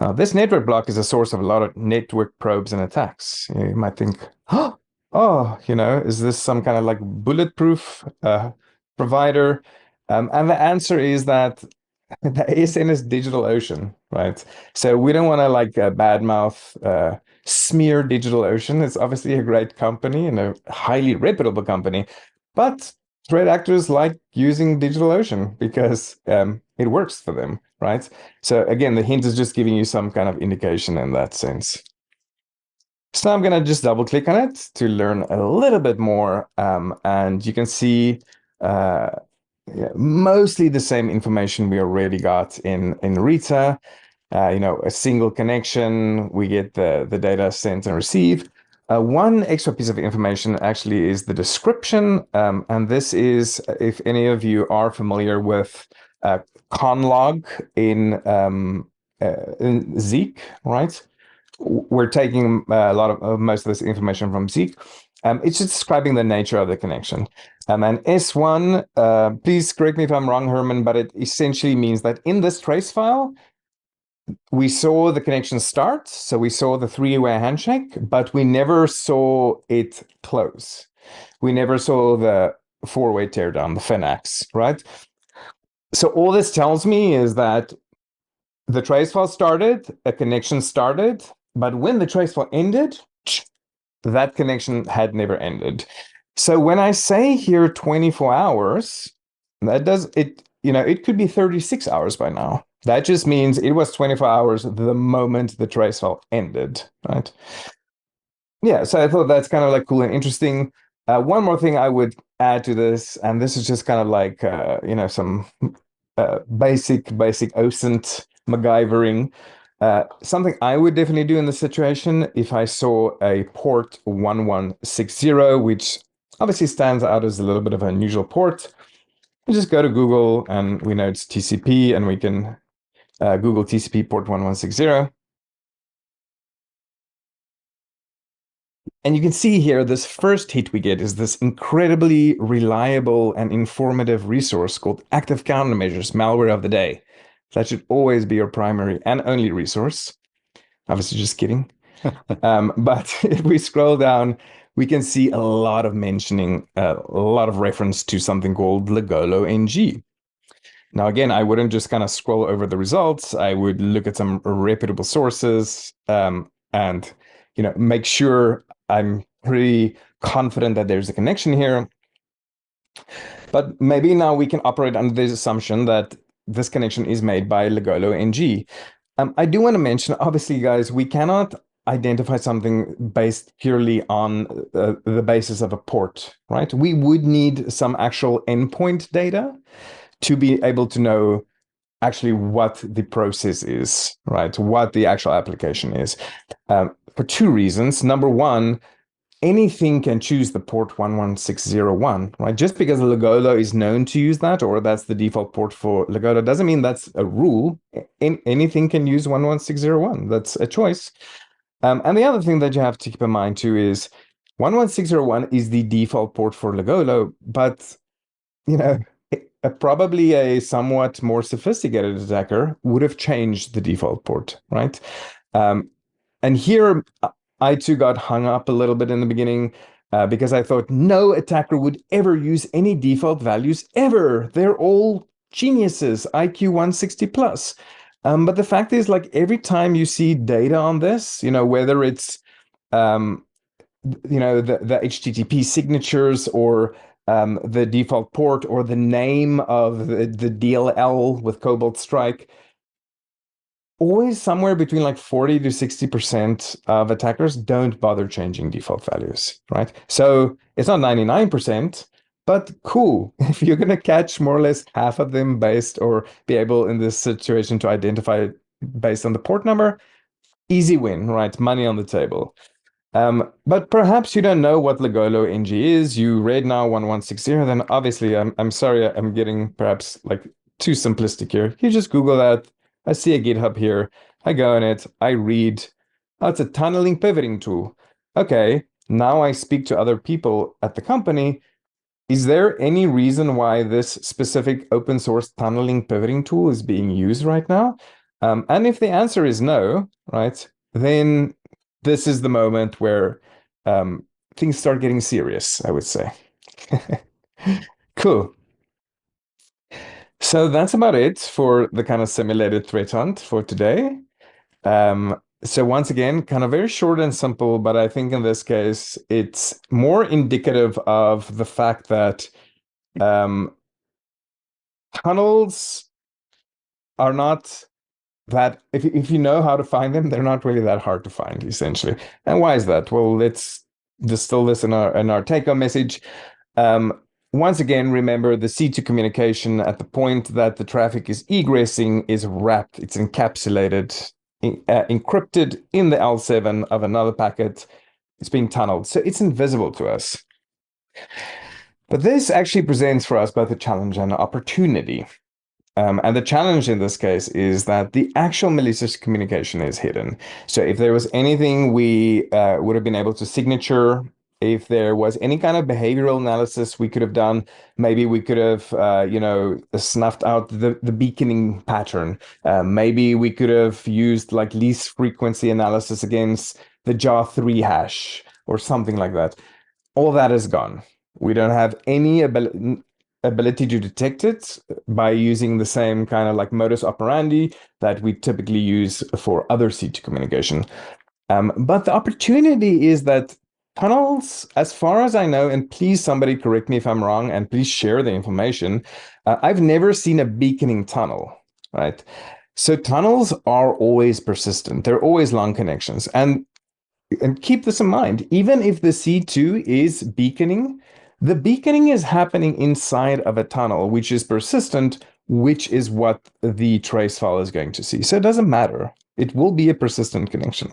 Now, this network block is a source of a lot of network probes and attacks. You might think, oh, is this some kind of like bulletproof provider? And the answer is that the ASN is DigitalOcean, right? So we don't want to like badmouth, smear DigitalOcean. It's obviously a great company and a highly reputable company, but threat actors like using DigitalOcean because it works for them, right? So again, the hint is just giving you some kind of indication in that sense. So I'm going to just double click on it to learn a little bit more. And you can see mostly the same information we already got in Rita. A single connection, we get the data sent and received. One extra piece of information actually is the description. And this is, if any of you are familiar with conlog in Zeek, right? We're taking a lot of most of this information from Zeek. It's just describing the nature of the connection. And S1, please correct me if I'm wrong, Herman, but it essentially means that in this trace file, we saw the connection start, so we saw the three-way handshake, but we never saw it close. We never saw the four-way teardown, the FINAX, right? So all this tells me is that the trace file started, a connection started, but when the trace file ended, that connection had never ended. So when I say here 24 hours, that does it, it could be 36 hours by now. That just means it was 24 hours the moment the trace file ended, right? Yeah, so I thought that's kind of like cool and interesting. One more thing I would add to this, and this is just kind of like, some basic OSINT MacGyvering. Something I would definitely do in this situation if I saw a port 1160, which obviously stands out as a little bit of an unusual port. We just go to Google and we know it's TCP, and we can Google TCP port 1160. And you can see here, this first hit we get is this incredibly reliable and informative resource called Active Countermeasures, Malware of the Day. That should always be your primary and only resource. Obviously, just kidding. But if we scroll down, we can see a lot of mentioning, a lot of reference to something called Ligolo-ng. Now, again, I wouldn't just kind of scroll over the results. I would look at some reputable sources and make sure I'm pretty confident that there's a connection here. But maybe now we can operate under this assumption that this connection is made by Ligolo-ng. I do want to mention, obviously, guys, we cannot identify something based purely on the basis of a port, right? We would need some actual endpoint data to be able to know actually what the process is, right? What the actual application is. For two reasons. Number one, anything can choose the port 11601, right? Just because Ligolo is known to use that, or that's the default port for Ligolo, doesn't mean that's a rule. Anything can use 11601. That's a choice. And the other thing that you have to keep in mind too is 11601 is the default port for Ligolo, but probably a somewhat more sophisticated attacker would have changed the default port, right? And here, I too got hung up a little bit in the beginning because I thought no attacker would ever use any default values ever. They're all geniuses, IQ 160 plus. But the fact is, like, every time you see data on this, whether it's the HTTP signatures or the default port or the name of the DLL with Cobalt Strike, always somewhere between like 40 to 60% of attackers don't bother changing default values, right? So it's not 99%, but cool. If you're going to catch more or less half of them based, or be able in this situation to identify based on the port number, easy win, right? Money on the table. But perhaps you don't know what Ligolo-ng is. You read now 1160, then obviously I'm sorry, I'm getting perhaps like too simplistic here. You just Google that. I see a GitHub here. I go in it. I read. Oh, it's a tunneling pivoting tool. Okay, now I speak to other people at the company. Is there any reason why this specific open source tunneling pivoting tool is being used right now? And if the answer is no, right, then this is the moment where things start getting serious, I would say. Cool. So that's about it for the kind of simulated threat hunt for today. So once again, kind of very short and simple, but I think in this case, it's more indicative of the fact that tunnels are not that if you know how to find them, they're not really that hard to find, essentially. And why is that? Well, let's distill this in our take-home message. Once again, remember the C2 communication at the point that the traffic is egressing is wrapped, it's encapsulated, encrypted in the L7 of another packet. It's being tunneled, so it's invisible to us. But this actually presents for us both a challenge and an opportunity. And the challenge in this case is that the actual malicious communication is hidden. So if there was anything we would have been able to signature, if there was any kind of behavioral analysis we could have done, maybe we could have, snuffed out the beaconing pattern. Maybe we could have used like least frequency analysis against the JAR3 hash or something like that. All that is gone. We don't have any ability to detect it by using the same kind of like modus operandi that we typically use for other C2 communication. But the opportunity is that tunnels, as far as I know, and please somebody correct me if I'm wrong, and please share the information, I've never seen a beaconing tunnel, right? So tunnels are always persistent. They're always long connections. And keep this in mind, even if the C2 is beaconing, the beaconing is happening inside of a tunnel, which is persistent, which is what the trace file is going to see. So it doesn't matter. It will be a persistent connection.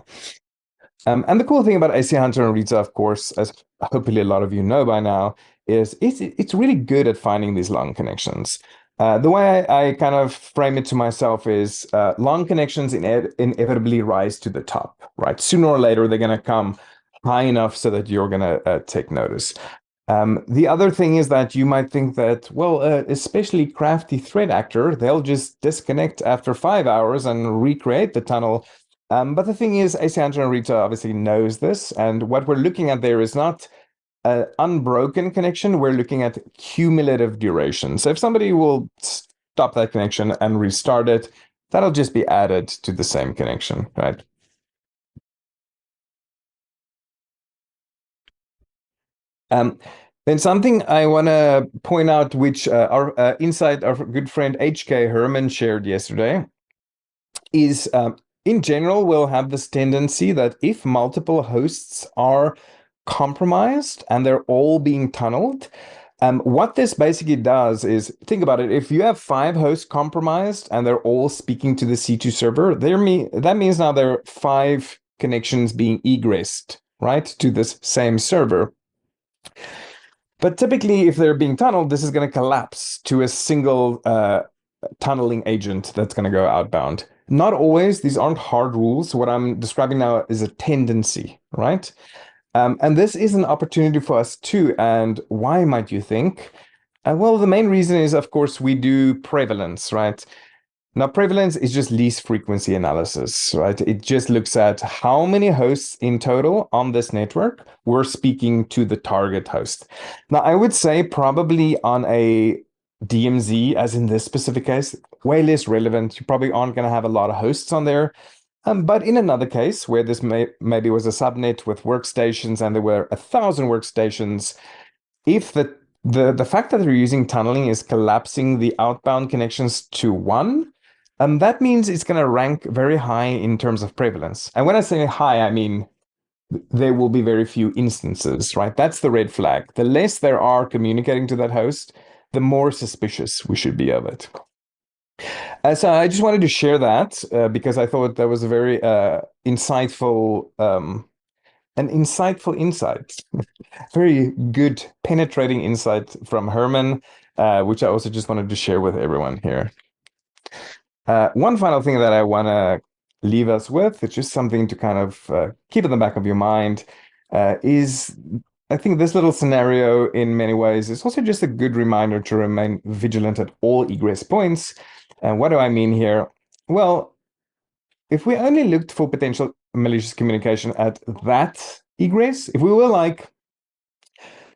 And the cool thing about AC Hunter and Rita, of course, as hopefully a lot of you know by now, is it's really good at finding these long connections. The way I kind of frame it to myself is long connections inevitably rise to the top, right? Sooner or later, they're going to come high enough so that you're going to take notice. The other thing is that you might think that, well, especially crafty threat actor, they'll just disconnect after 5 hours and recreate the tunnel. But the thing is, AC Hunter and Rita obviously knows this, and what we're looking at there is not an unbroken connection, we're looking at cumulative duration. So if somebody will stop that connection and restart it, that'll just be added to the same connection, right? Then something I want to point out, which our insight our good friend HK Herman shared yesterday, is in general, we'll have this tendency that if multiple hosts are compromised and they're all being tunneled, what this basically does is, think about it, if you have 5 hosts compromised and they're all speaking to the C2 server, that means now there are 5 connections being egressed, right, to this same server. But typically, if they're being tunneled, this is going to collapse to a single tunneling agent that's going to go outbound. Not always. These aren't hard rules. What I'm describing now is a tendency, right? And this is an opportunity for us too. And why might you think? Well, the main reason is, of course, we do prevalence, right? Now, prevalence is just least frequency analysis, right? It just looks at how many hosts in total on this network were speaking to the target host. Now, I would say probably on a DMZ, as in this specific case, way less relevant. You probably aren't going to have a lot of hosts on there. But in another case where this maybe was a subnet with workstations and there were 1,000 workstations, if the fact that they're using tunneling is collapsing the outbound connections to 1, that means it's going to rank very high in terms of prevalence. And when I say high, I mean there will be very few instances, right? That's the red flag. The less there are communicating to that host, the more suspicious we should be of it. So I just wanted to share that because I thought that was a very insightful insight. Very good, penetrating insight from Herman, which I also just wanted to share with everyone here. One final thing that I want to leave us with, it's just something to kind of keep in the back of your mind, is I think this little scenario in many ways is also just a good reminder to remain vigilant at all egress points. And what do I mean here? Well, if we only looked for potential malicious communication at that egress, if we were like,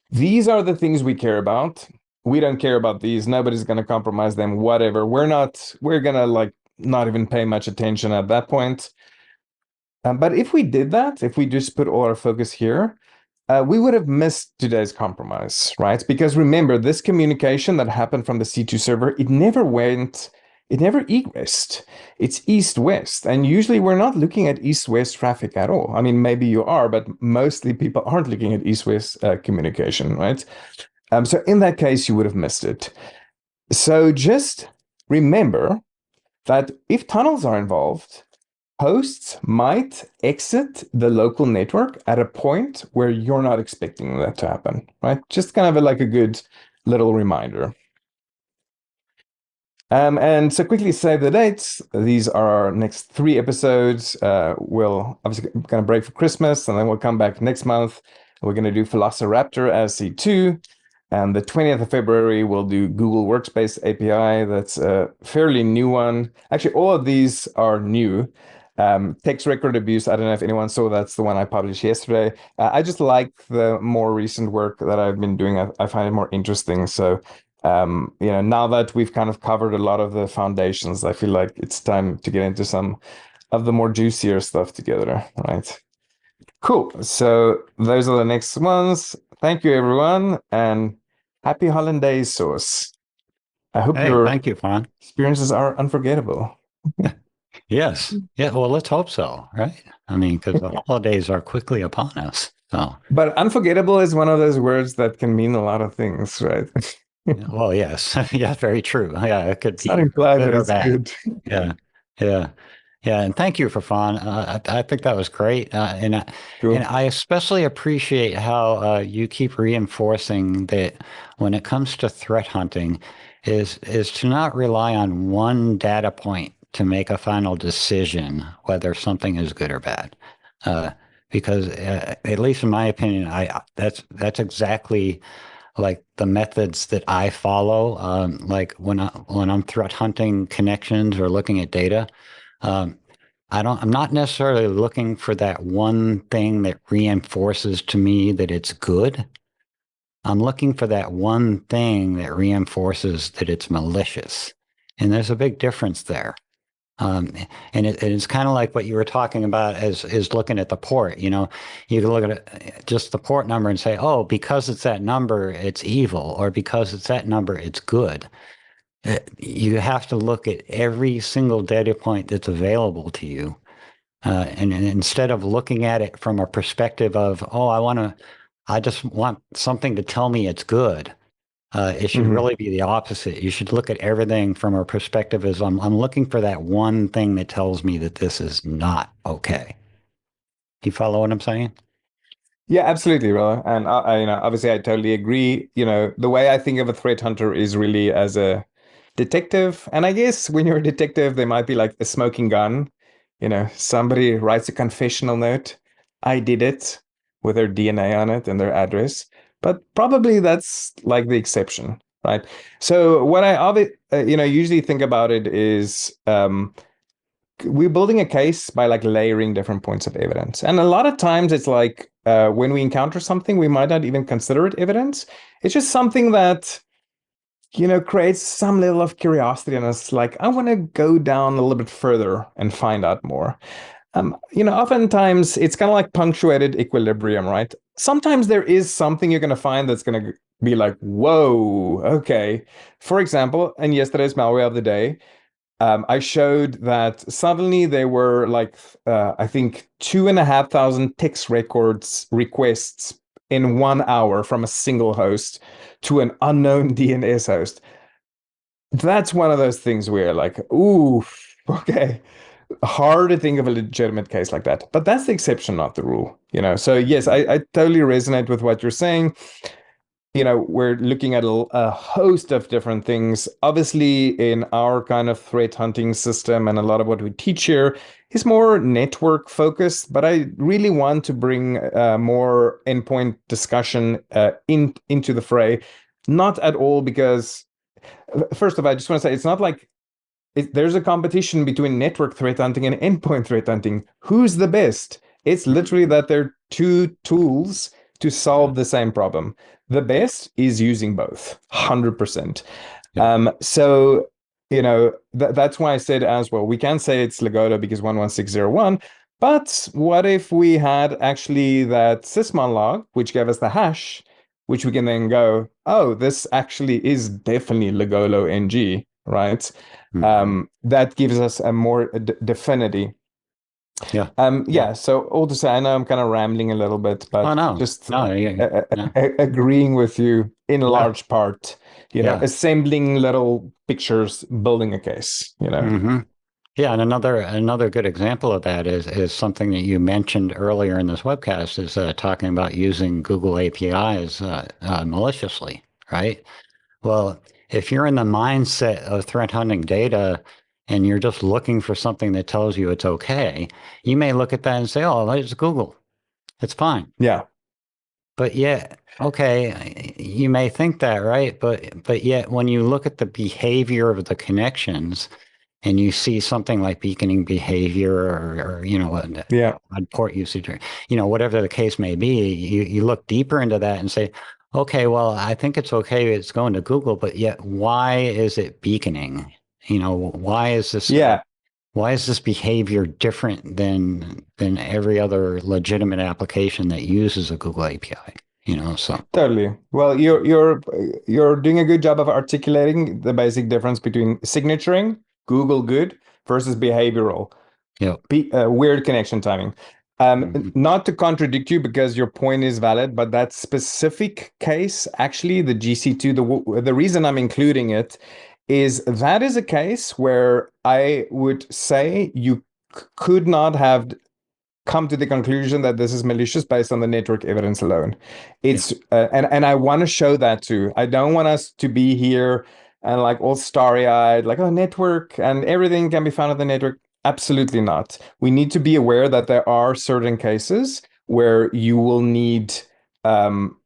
these are the things we care about, we don't care about these, nobody's going to compromise them, whatever, we're going to like not even pay much attention at that point. But if we did that, if we just put all our focus here, we would have missed today's compromise, right? Because remember, this communication that happened from the C2 server, it never went it never egressed. It's east-west. And usually we're not looking at east-west traffic at all. I mean, maybe you are, but mostly people aren't looking at east-west communication, right? So in that case, you would have missed it. So just remember that if tunnels are involved, hosts might exit the local network at a point where you're not expecting that to happen, right? Just kind of like a good little reminder. And so quickly save the dates. These are our next 3 episodes. We'll obviously going to break for Christmas, and then we'll come back next month. We're going to do Velociraptor as C2. And the 20th of February, we'll do Google Workspace API. That's a fairly new one. Actually, all of these are new. Text record abuse, I don't know if anyone saw, that's the one I published yesterday. I just like the more recent work that I've been doing. I find it more interesting. So, now that we've kind of covered a lot of the foundations, I feel like it's time to get into some of the more juicier stuff together, right? Cool. So those are the next ones. Thank you, everyone, and happy holidays, Sauce. I hope your thank you, Fawn. experiences are unforgettable. Yes. Yeah. Well, let's hope so, right? I mean, because the holidays are quickly upon us. So, But unforgettable is one of those words that can mean a lot of things, right? well, yes. Yeah, very true. Yeah, it could It's not be implied good that or it's bad. good. Yeah. Yeah. Yeah. And thank you for Fawn. I think that was great. And Cool. I especially appreciate how you keep reinforcing that when it comes to threat hunting, is to not rely on one data point to make a final decision whether something is good or bad. Because at least in my opinion, that's exactly like the methods that I follow. Like when I'm threat hunting connections or looking at data, um, I'm not necessarily looking for that one thing that reinforces to me that it's good. I'm looking for that one thing that reinforces that it's malicious. And there's a big difference there. And it's kind of like what you were talking about as is looking at the port. You know, you can look at just the port number and say, oh, because it's that number, it's evil, or because it's that number, it's good. You have to look at every single data point that's available to you. And instead of looking at it from a perspective of, oh, I just want something to tell me it's good. It should Mhm. really be the opposite. You should look at everything from a perspective as I'm looking for that one thing that tells me that this is not okay. Do you follow what I'm saying? Yeah, absolutely, brother. And obviously, I totally agree. The way I think of a threat hunter is really as a detective. And I guess when you're a detective, there might be like a smoking gun. Somebody writes a confessional note. I did it with their DNA on it and their address. But probably that's like the exception, right? So what usually think about it is we're building a case by like layering different points of evidence. And a lot of times it's like when we encounter something, we might not even consider it evidence. It's just something that, creates some level of curiosity in us. Like, I want to go down a little bit further and find out more. Oftentimes it's kind of like punctuated equilibrium, right? Sometimes there is something you're going to find that's going to be like, whoa, okay. For example, in yesterday's malware of the day, I showed that suddenly there were like, I think 2,500 text records requests in 1 hour from a single host to an unknown DNS host. That's one of those things where like, ooh, okay, hard to think of a legitimate case like that. But that's the exception, not the rule. So yes, I totally resonate with what you're saying. We're looking at a host of different things. Obviously, in our kind of threat hunting system, and a lot of what we teach here is more network focused, but I really want to bring more endpoint discussion into the fray. Not at all because, first of all, I just want to say it's not like there's a competition between network threat hunting and endpoint threat hunting. Who's the best? It's literally that they're two tools to Yeah. solve the same problem. The best is using both, 100%. Yeah. So, that's why I said as well, we can say it's Ligolo because 11601, but what if we had actually that sysmon log, which gave us the hash, which we can then go, oh, this actually is definitely Ligolo-ng. right? Mhm. That gives us a more definity. Yeah. Yeah. Yeah, so all to say, I know I'm kind of rambling a little bit, Oh, but no. just No. Yeah. Yeah. agreeing with you in Yeah. large part, Yeah. assembling little pictures, building a case. Hmm. Yeah, and another good example of that is something that you mentioned earlier in this webcast is talking about using Google APIs maliciously, right? Well, if you're in the mindset of threat hunting data and you're just looking for something that tells you it's okay, you may look at that and say, "Oh, it's Google, it's fine." Yeah, But yet, okay, you may think that, right? But yet, when you look at the behavior of the connections and you see something like beaconing behavior or yeah, port usage or whatever the case may be, you look deeper into that and say, okay, well, I think it's okay, it's going to Google, but yet why is it beaconing? yeah. Why is this behavior different than every other legitimate application that uses a Google API? So Totally. Well, you're doing a good job of articulating the basic difference between signaturing, Google good, versus behavioral, yeah. weird connection timing. Mhm. Not to contradict you because your point is valid, but that specific case, actually, the GC2, the reason I'm including it is that is a case where I would say you could not have come to the conclusion that this is malicious based on the network evidence alone. Yeah. It's and I want to show that too. I don't want us to be here and like all starry-eyed, like, oh, network and everything can be found on the network. Absolutely not. We need to be aware that there are certain cases where you will need um,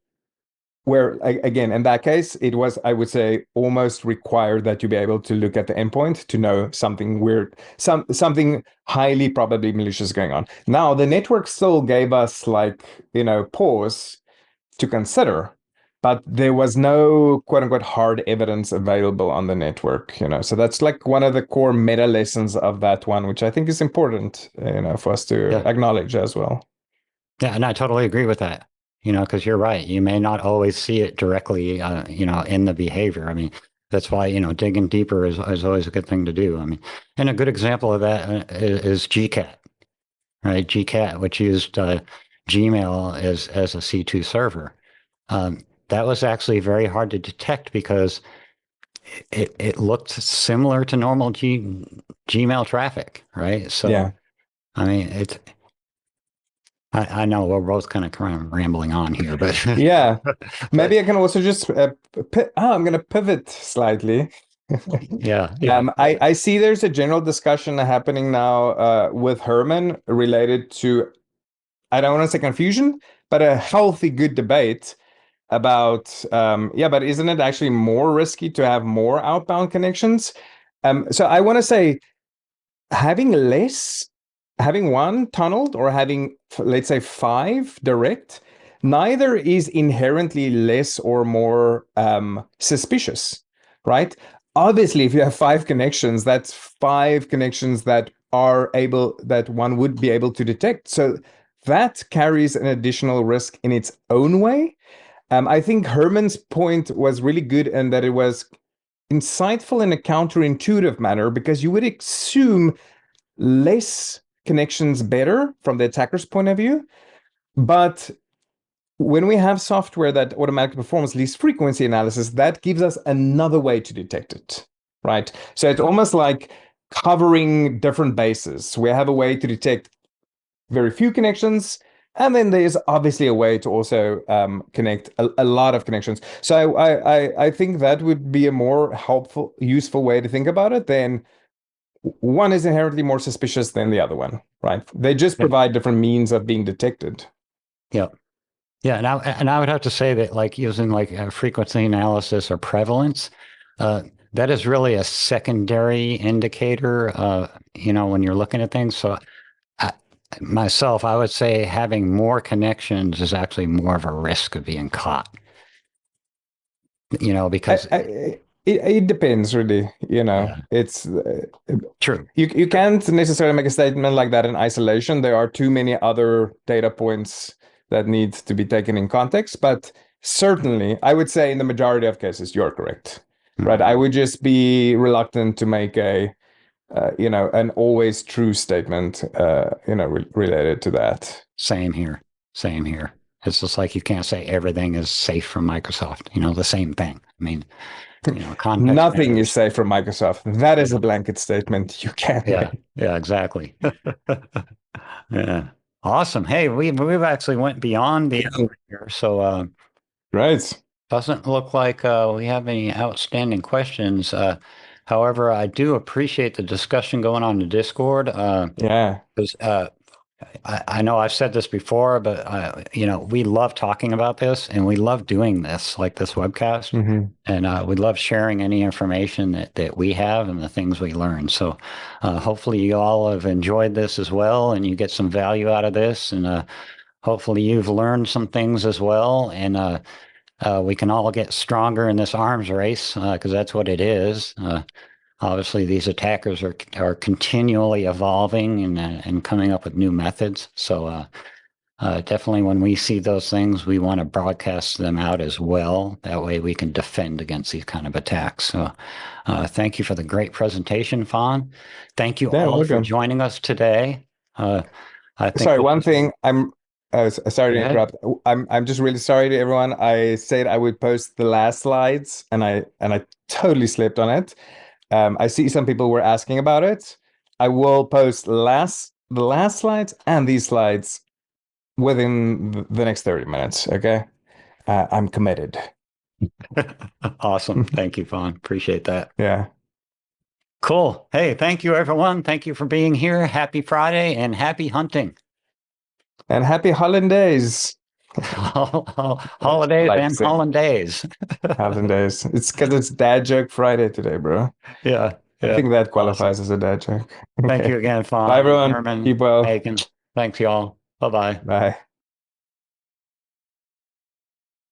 where again in that case it was, I would say, almost required that you be able to look at the endpoint to know something weird, something highly probably malicious going on. Now the network still gave us like pause to consider, but there was no quote unquote hard evidence available on the network. So that's like one of the core meta lessons of that one, which I think is important for us to Yeah. acknowledge as well. Yeah, and I totally agree with that. Because you're right. You may not always see it directly, in the behavior. I mean, that's why, digging deeper is always a good thing to do. I mean, and a good example of that is GCAT, right? GCAT, which used Gmail as a C2 server. That was actually very hard to detect because it looked similar to normal Gmail traffic, right? So, Yeah. I mean, I know we're both kind of rambling on here, but Yeah. but Maybe I can also just I'm going to pivot slightly. yeah, yeah, I see there's a general discussion happening now with Herman related to, I don't want to say confusion, but a healthy, good debate about, yeah, but isn't it actually more risky to have more outbound connections? So I want to say having less, having one tunneled or having, let's say, five direct, neither is inherently less or more suspicious, right? Obviously, if you have five connections, that's five connections that one would be able to detect. So that carries an additional risk in its own way. I think Herman's point was really good and that it was insightful in a counterintuitive manner because you would assume less connections better from the attacker's point of view. But when we have software that automatically performs least frequency analysis, that gives us another way to detect it, right? So it's almost like covering different bases. We have a way to detect very few connections, and then there's obviously a way to also connect a lot of connections. So I think that would be a more helpful, useful way to think about it than one is inherently more suspicious than the other one, right? They just yeah, provide different means of being detected. yeah. Yeah, and I would have to say that like using like frequency analysis or prevalence, uh, that is really a secondary indicator, when you're looking at things. So I, myself, I would say having more connections is actually more of a risk of being caught, because It depends really, yeah, it's true. you can't necessarily make a statement like that in isolation. There are too many other data points that need to be taken in context, but certainly I would say in the majority of cases you're correct. right? I Mhm. would just be reluctant to make an always true statement, related to that. Same here. Same here. It's just like you can't say everything is safe from Microsoft. The same thing. I mean, context Nothing is matters. safe from Microsoft. That is Yeah. a blanket statement you can't Yeah. make. Yeah, exactly. Yeah. Awesome. Hey, we've actually went beyond the hour here, so Right. doesn't look like we have any outstanding questions. However, I do appreciate the discussion going on in Discord. Yeah. 'Cause, I know I've said this before, but we love talking about this and we love doing this, like this webcast, Hmm. and we love sharing any information that we have and the things we learn. So hopefully you all have enjoyed this as well, and you get some value out of this, and hopefully you've learned some things as well, and we can all get stronger in this arms race because that's what it is. Obviously, these attackers are continually evolving and coming up with new methods. So definitely, when we see those things, we want to broadcast them out as well. That way, we can defend against these kind of attacks. So, thank you for the great presentation, Fawn. Thank you Yeah, all for welcome. joining us today. Uh, I think Sorry, this one is. thing. Sorry Go to ahead. interrupt. I'm just really sorry to everyone. I said I would post the last slides, and I totally slipped on it. I see some people were asking about it. I will post the last slides and these slides within the next 30 minutes. Okay, I'm committed. Awesome. Thank you, Fawn. Appreciate that. Yeah, Cool. Hey, thank you, everyone. Thank you for being here. Happy Friday and happy hunting. and happy holidays. I Holidays like and saying hollandaise. holidays. It's because it's Dad Joke Friday today, bro. Yeah, I yeah. think that Awesome. qualifies as a dad joke. Thank Okay. you again, Bye, Fawn, everyone. Herman, Keep well. Megan. Thanks, y'all. Bye bye. Bye.